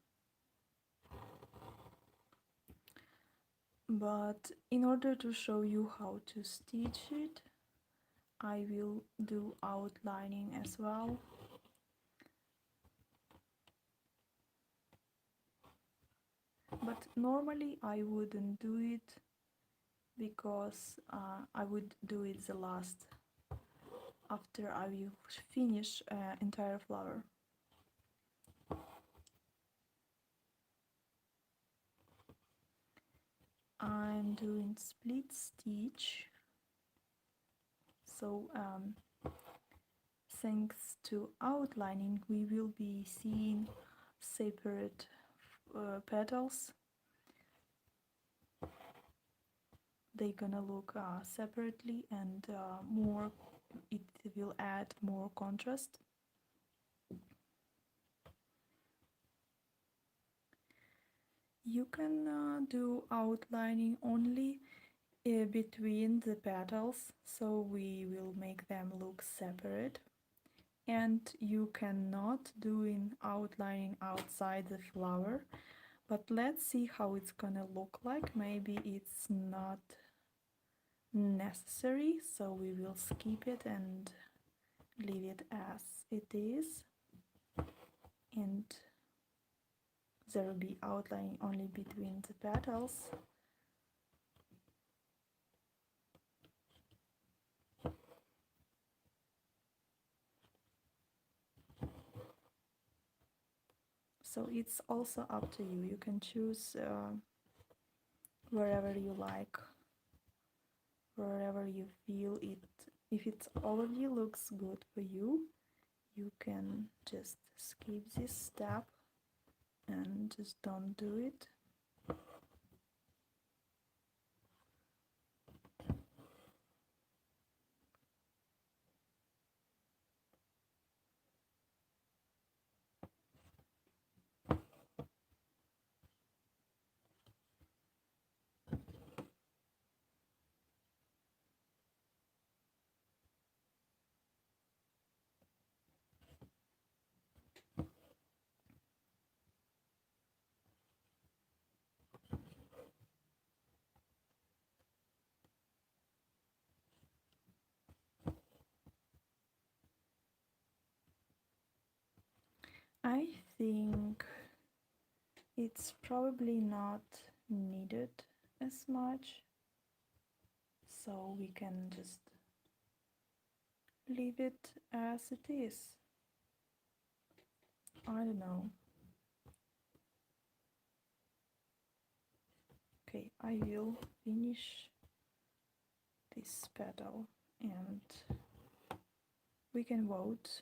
But in order to show you how to stitch it, I will do outlining as well. But normally I wouldn't do it, because I would do it the last, after I will finish entire flower. I'm doing split stitch, so thanks to outlining we will be seeing separate petals. They're gonna look separately, and more, it will add more contrast. You can do outlining only between the petals, so we will make them look separate. And you cannot do in outlining outside the flower, but let's see how it's gonna look like. Maybe it's not necessary, so we will skip it and leave it as it is, and there will be outlining only between the petals. So it's also up to you. You can choose wherever you like, wherever you feel it. If it already looks good for you, you can just skip this step and just don't do it. I think it's probably not needed as much, so we can just leave it as it is. I don't know. Okay, I will finish this petal and we can vote.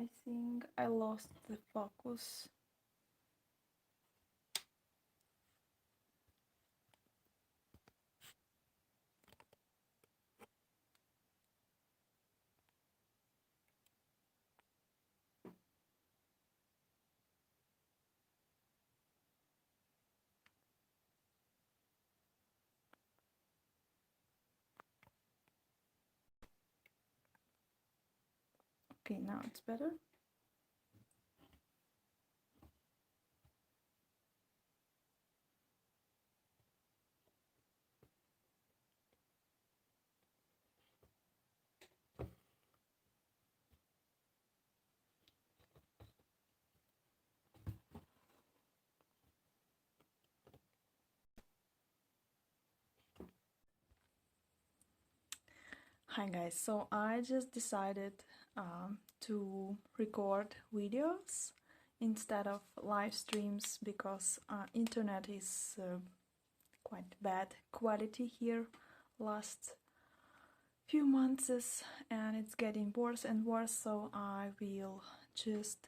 I think I lost the focus. Okay, now it's better. Hi guys, so I just decided to record videos instead of live streams because internet is quite bad quality here last few months, and it's getting worse and worse, so I will just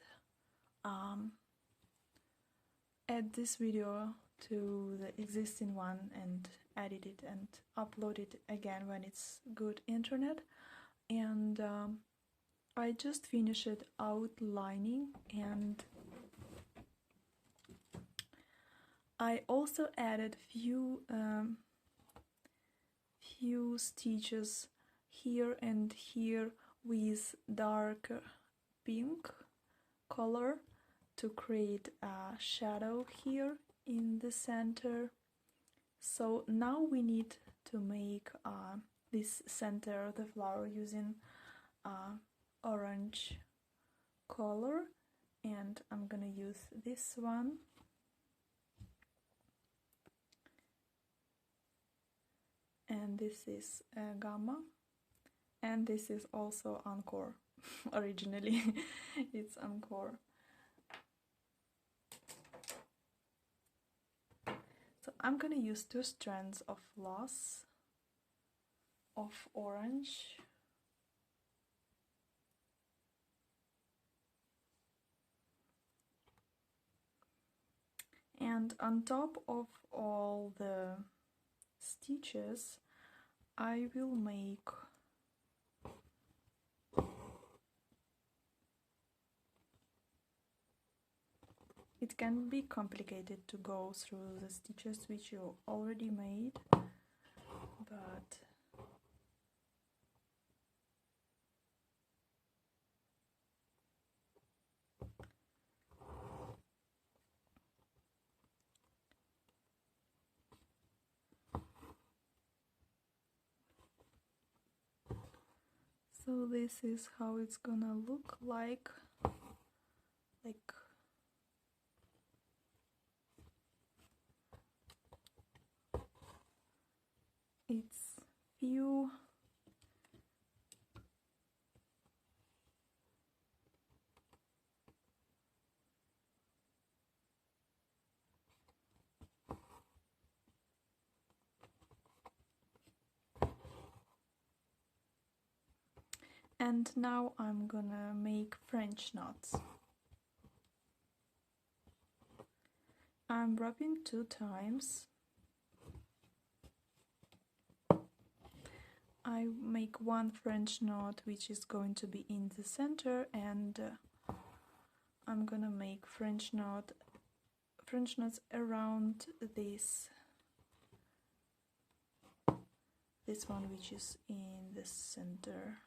add this video to the existing one and edit it and upload it again when it's good internet. And I just finished outlining, and I also added few stitches here and here with dark pink color to create a shadow here in the center. So now we need to make this center of the flower using orange color, and I'm gonna use this one. And this is Gamma, and this is also Encore. Originally it's Encore. So I'm gonna use 2 strands of floss of orange. And on top of all the stitches, I will make it can be complicated to go through the stitches which you already made, but so this is how it's gonna look like it's few and now I'm gonna make French knots. I'm wrapping 2 times. I make 1 French knot which is going to be in the center, and I'm gonna make French knots around this one which is in the center.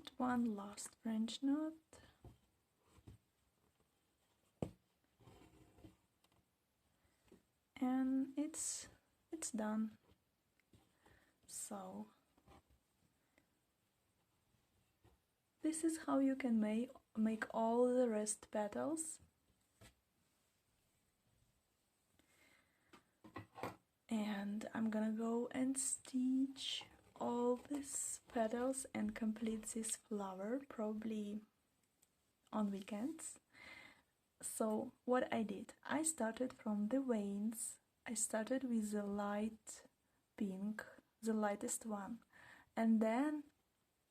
add one last French knot. And it's done. So this is how you can make all the rest petals. And I'm gonna go and stitch all these petals and complete this flower, probably on weekends. So what I did, I started from the veins. I started with the light pink, the lightest one, and then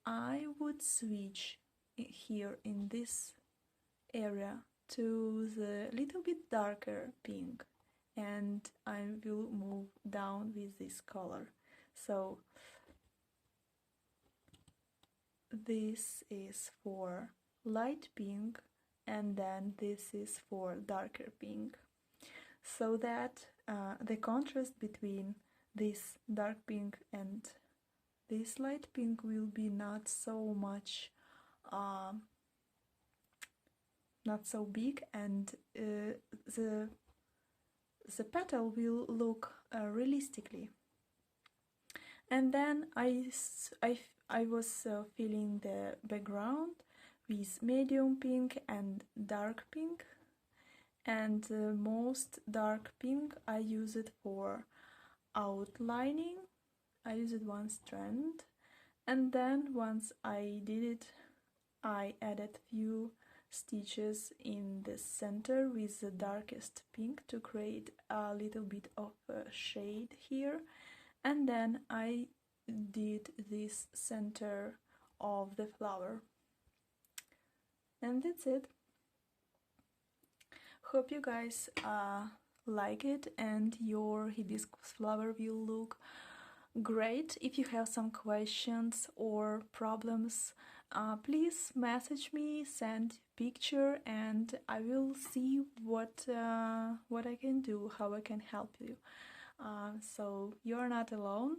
I would switch here in this area to the little bit darker pink, and I will move down with this color. So this is for light pink, and then this is for darker pink, so that the contrast between this dark pink and this light pink will be not so much, not so big, and the petal will look realistically. And then I was filling the background with medium pink and dark pink, and the most dark pink I use it for outlining. I used one strand, and then once I did it, I added few stitches in the center with the darkest pink to create a little bit of a shade here, and then I did this center of the flower, and that's it. Hope you guys like it, and your hibiscus flower will look great. If you have some questions or problems, please message me, send picture, and I will see what I can do, how I can help you. So you're not alone.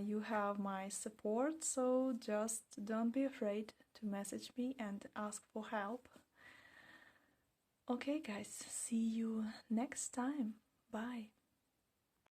You have my support, so just don't be afraid to message me and ask for help. Okay guys, see you next time. Bye.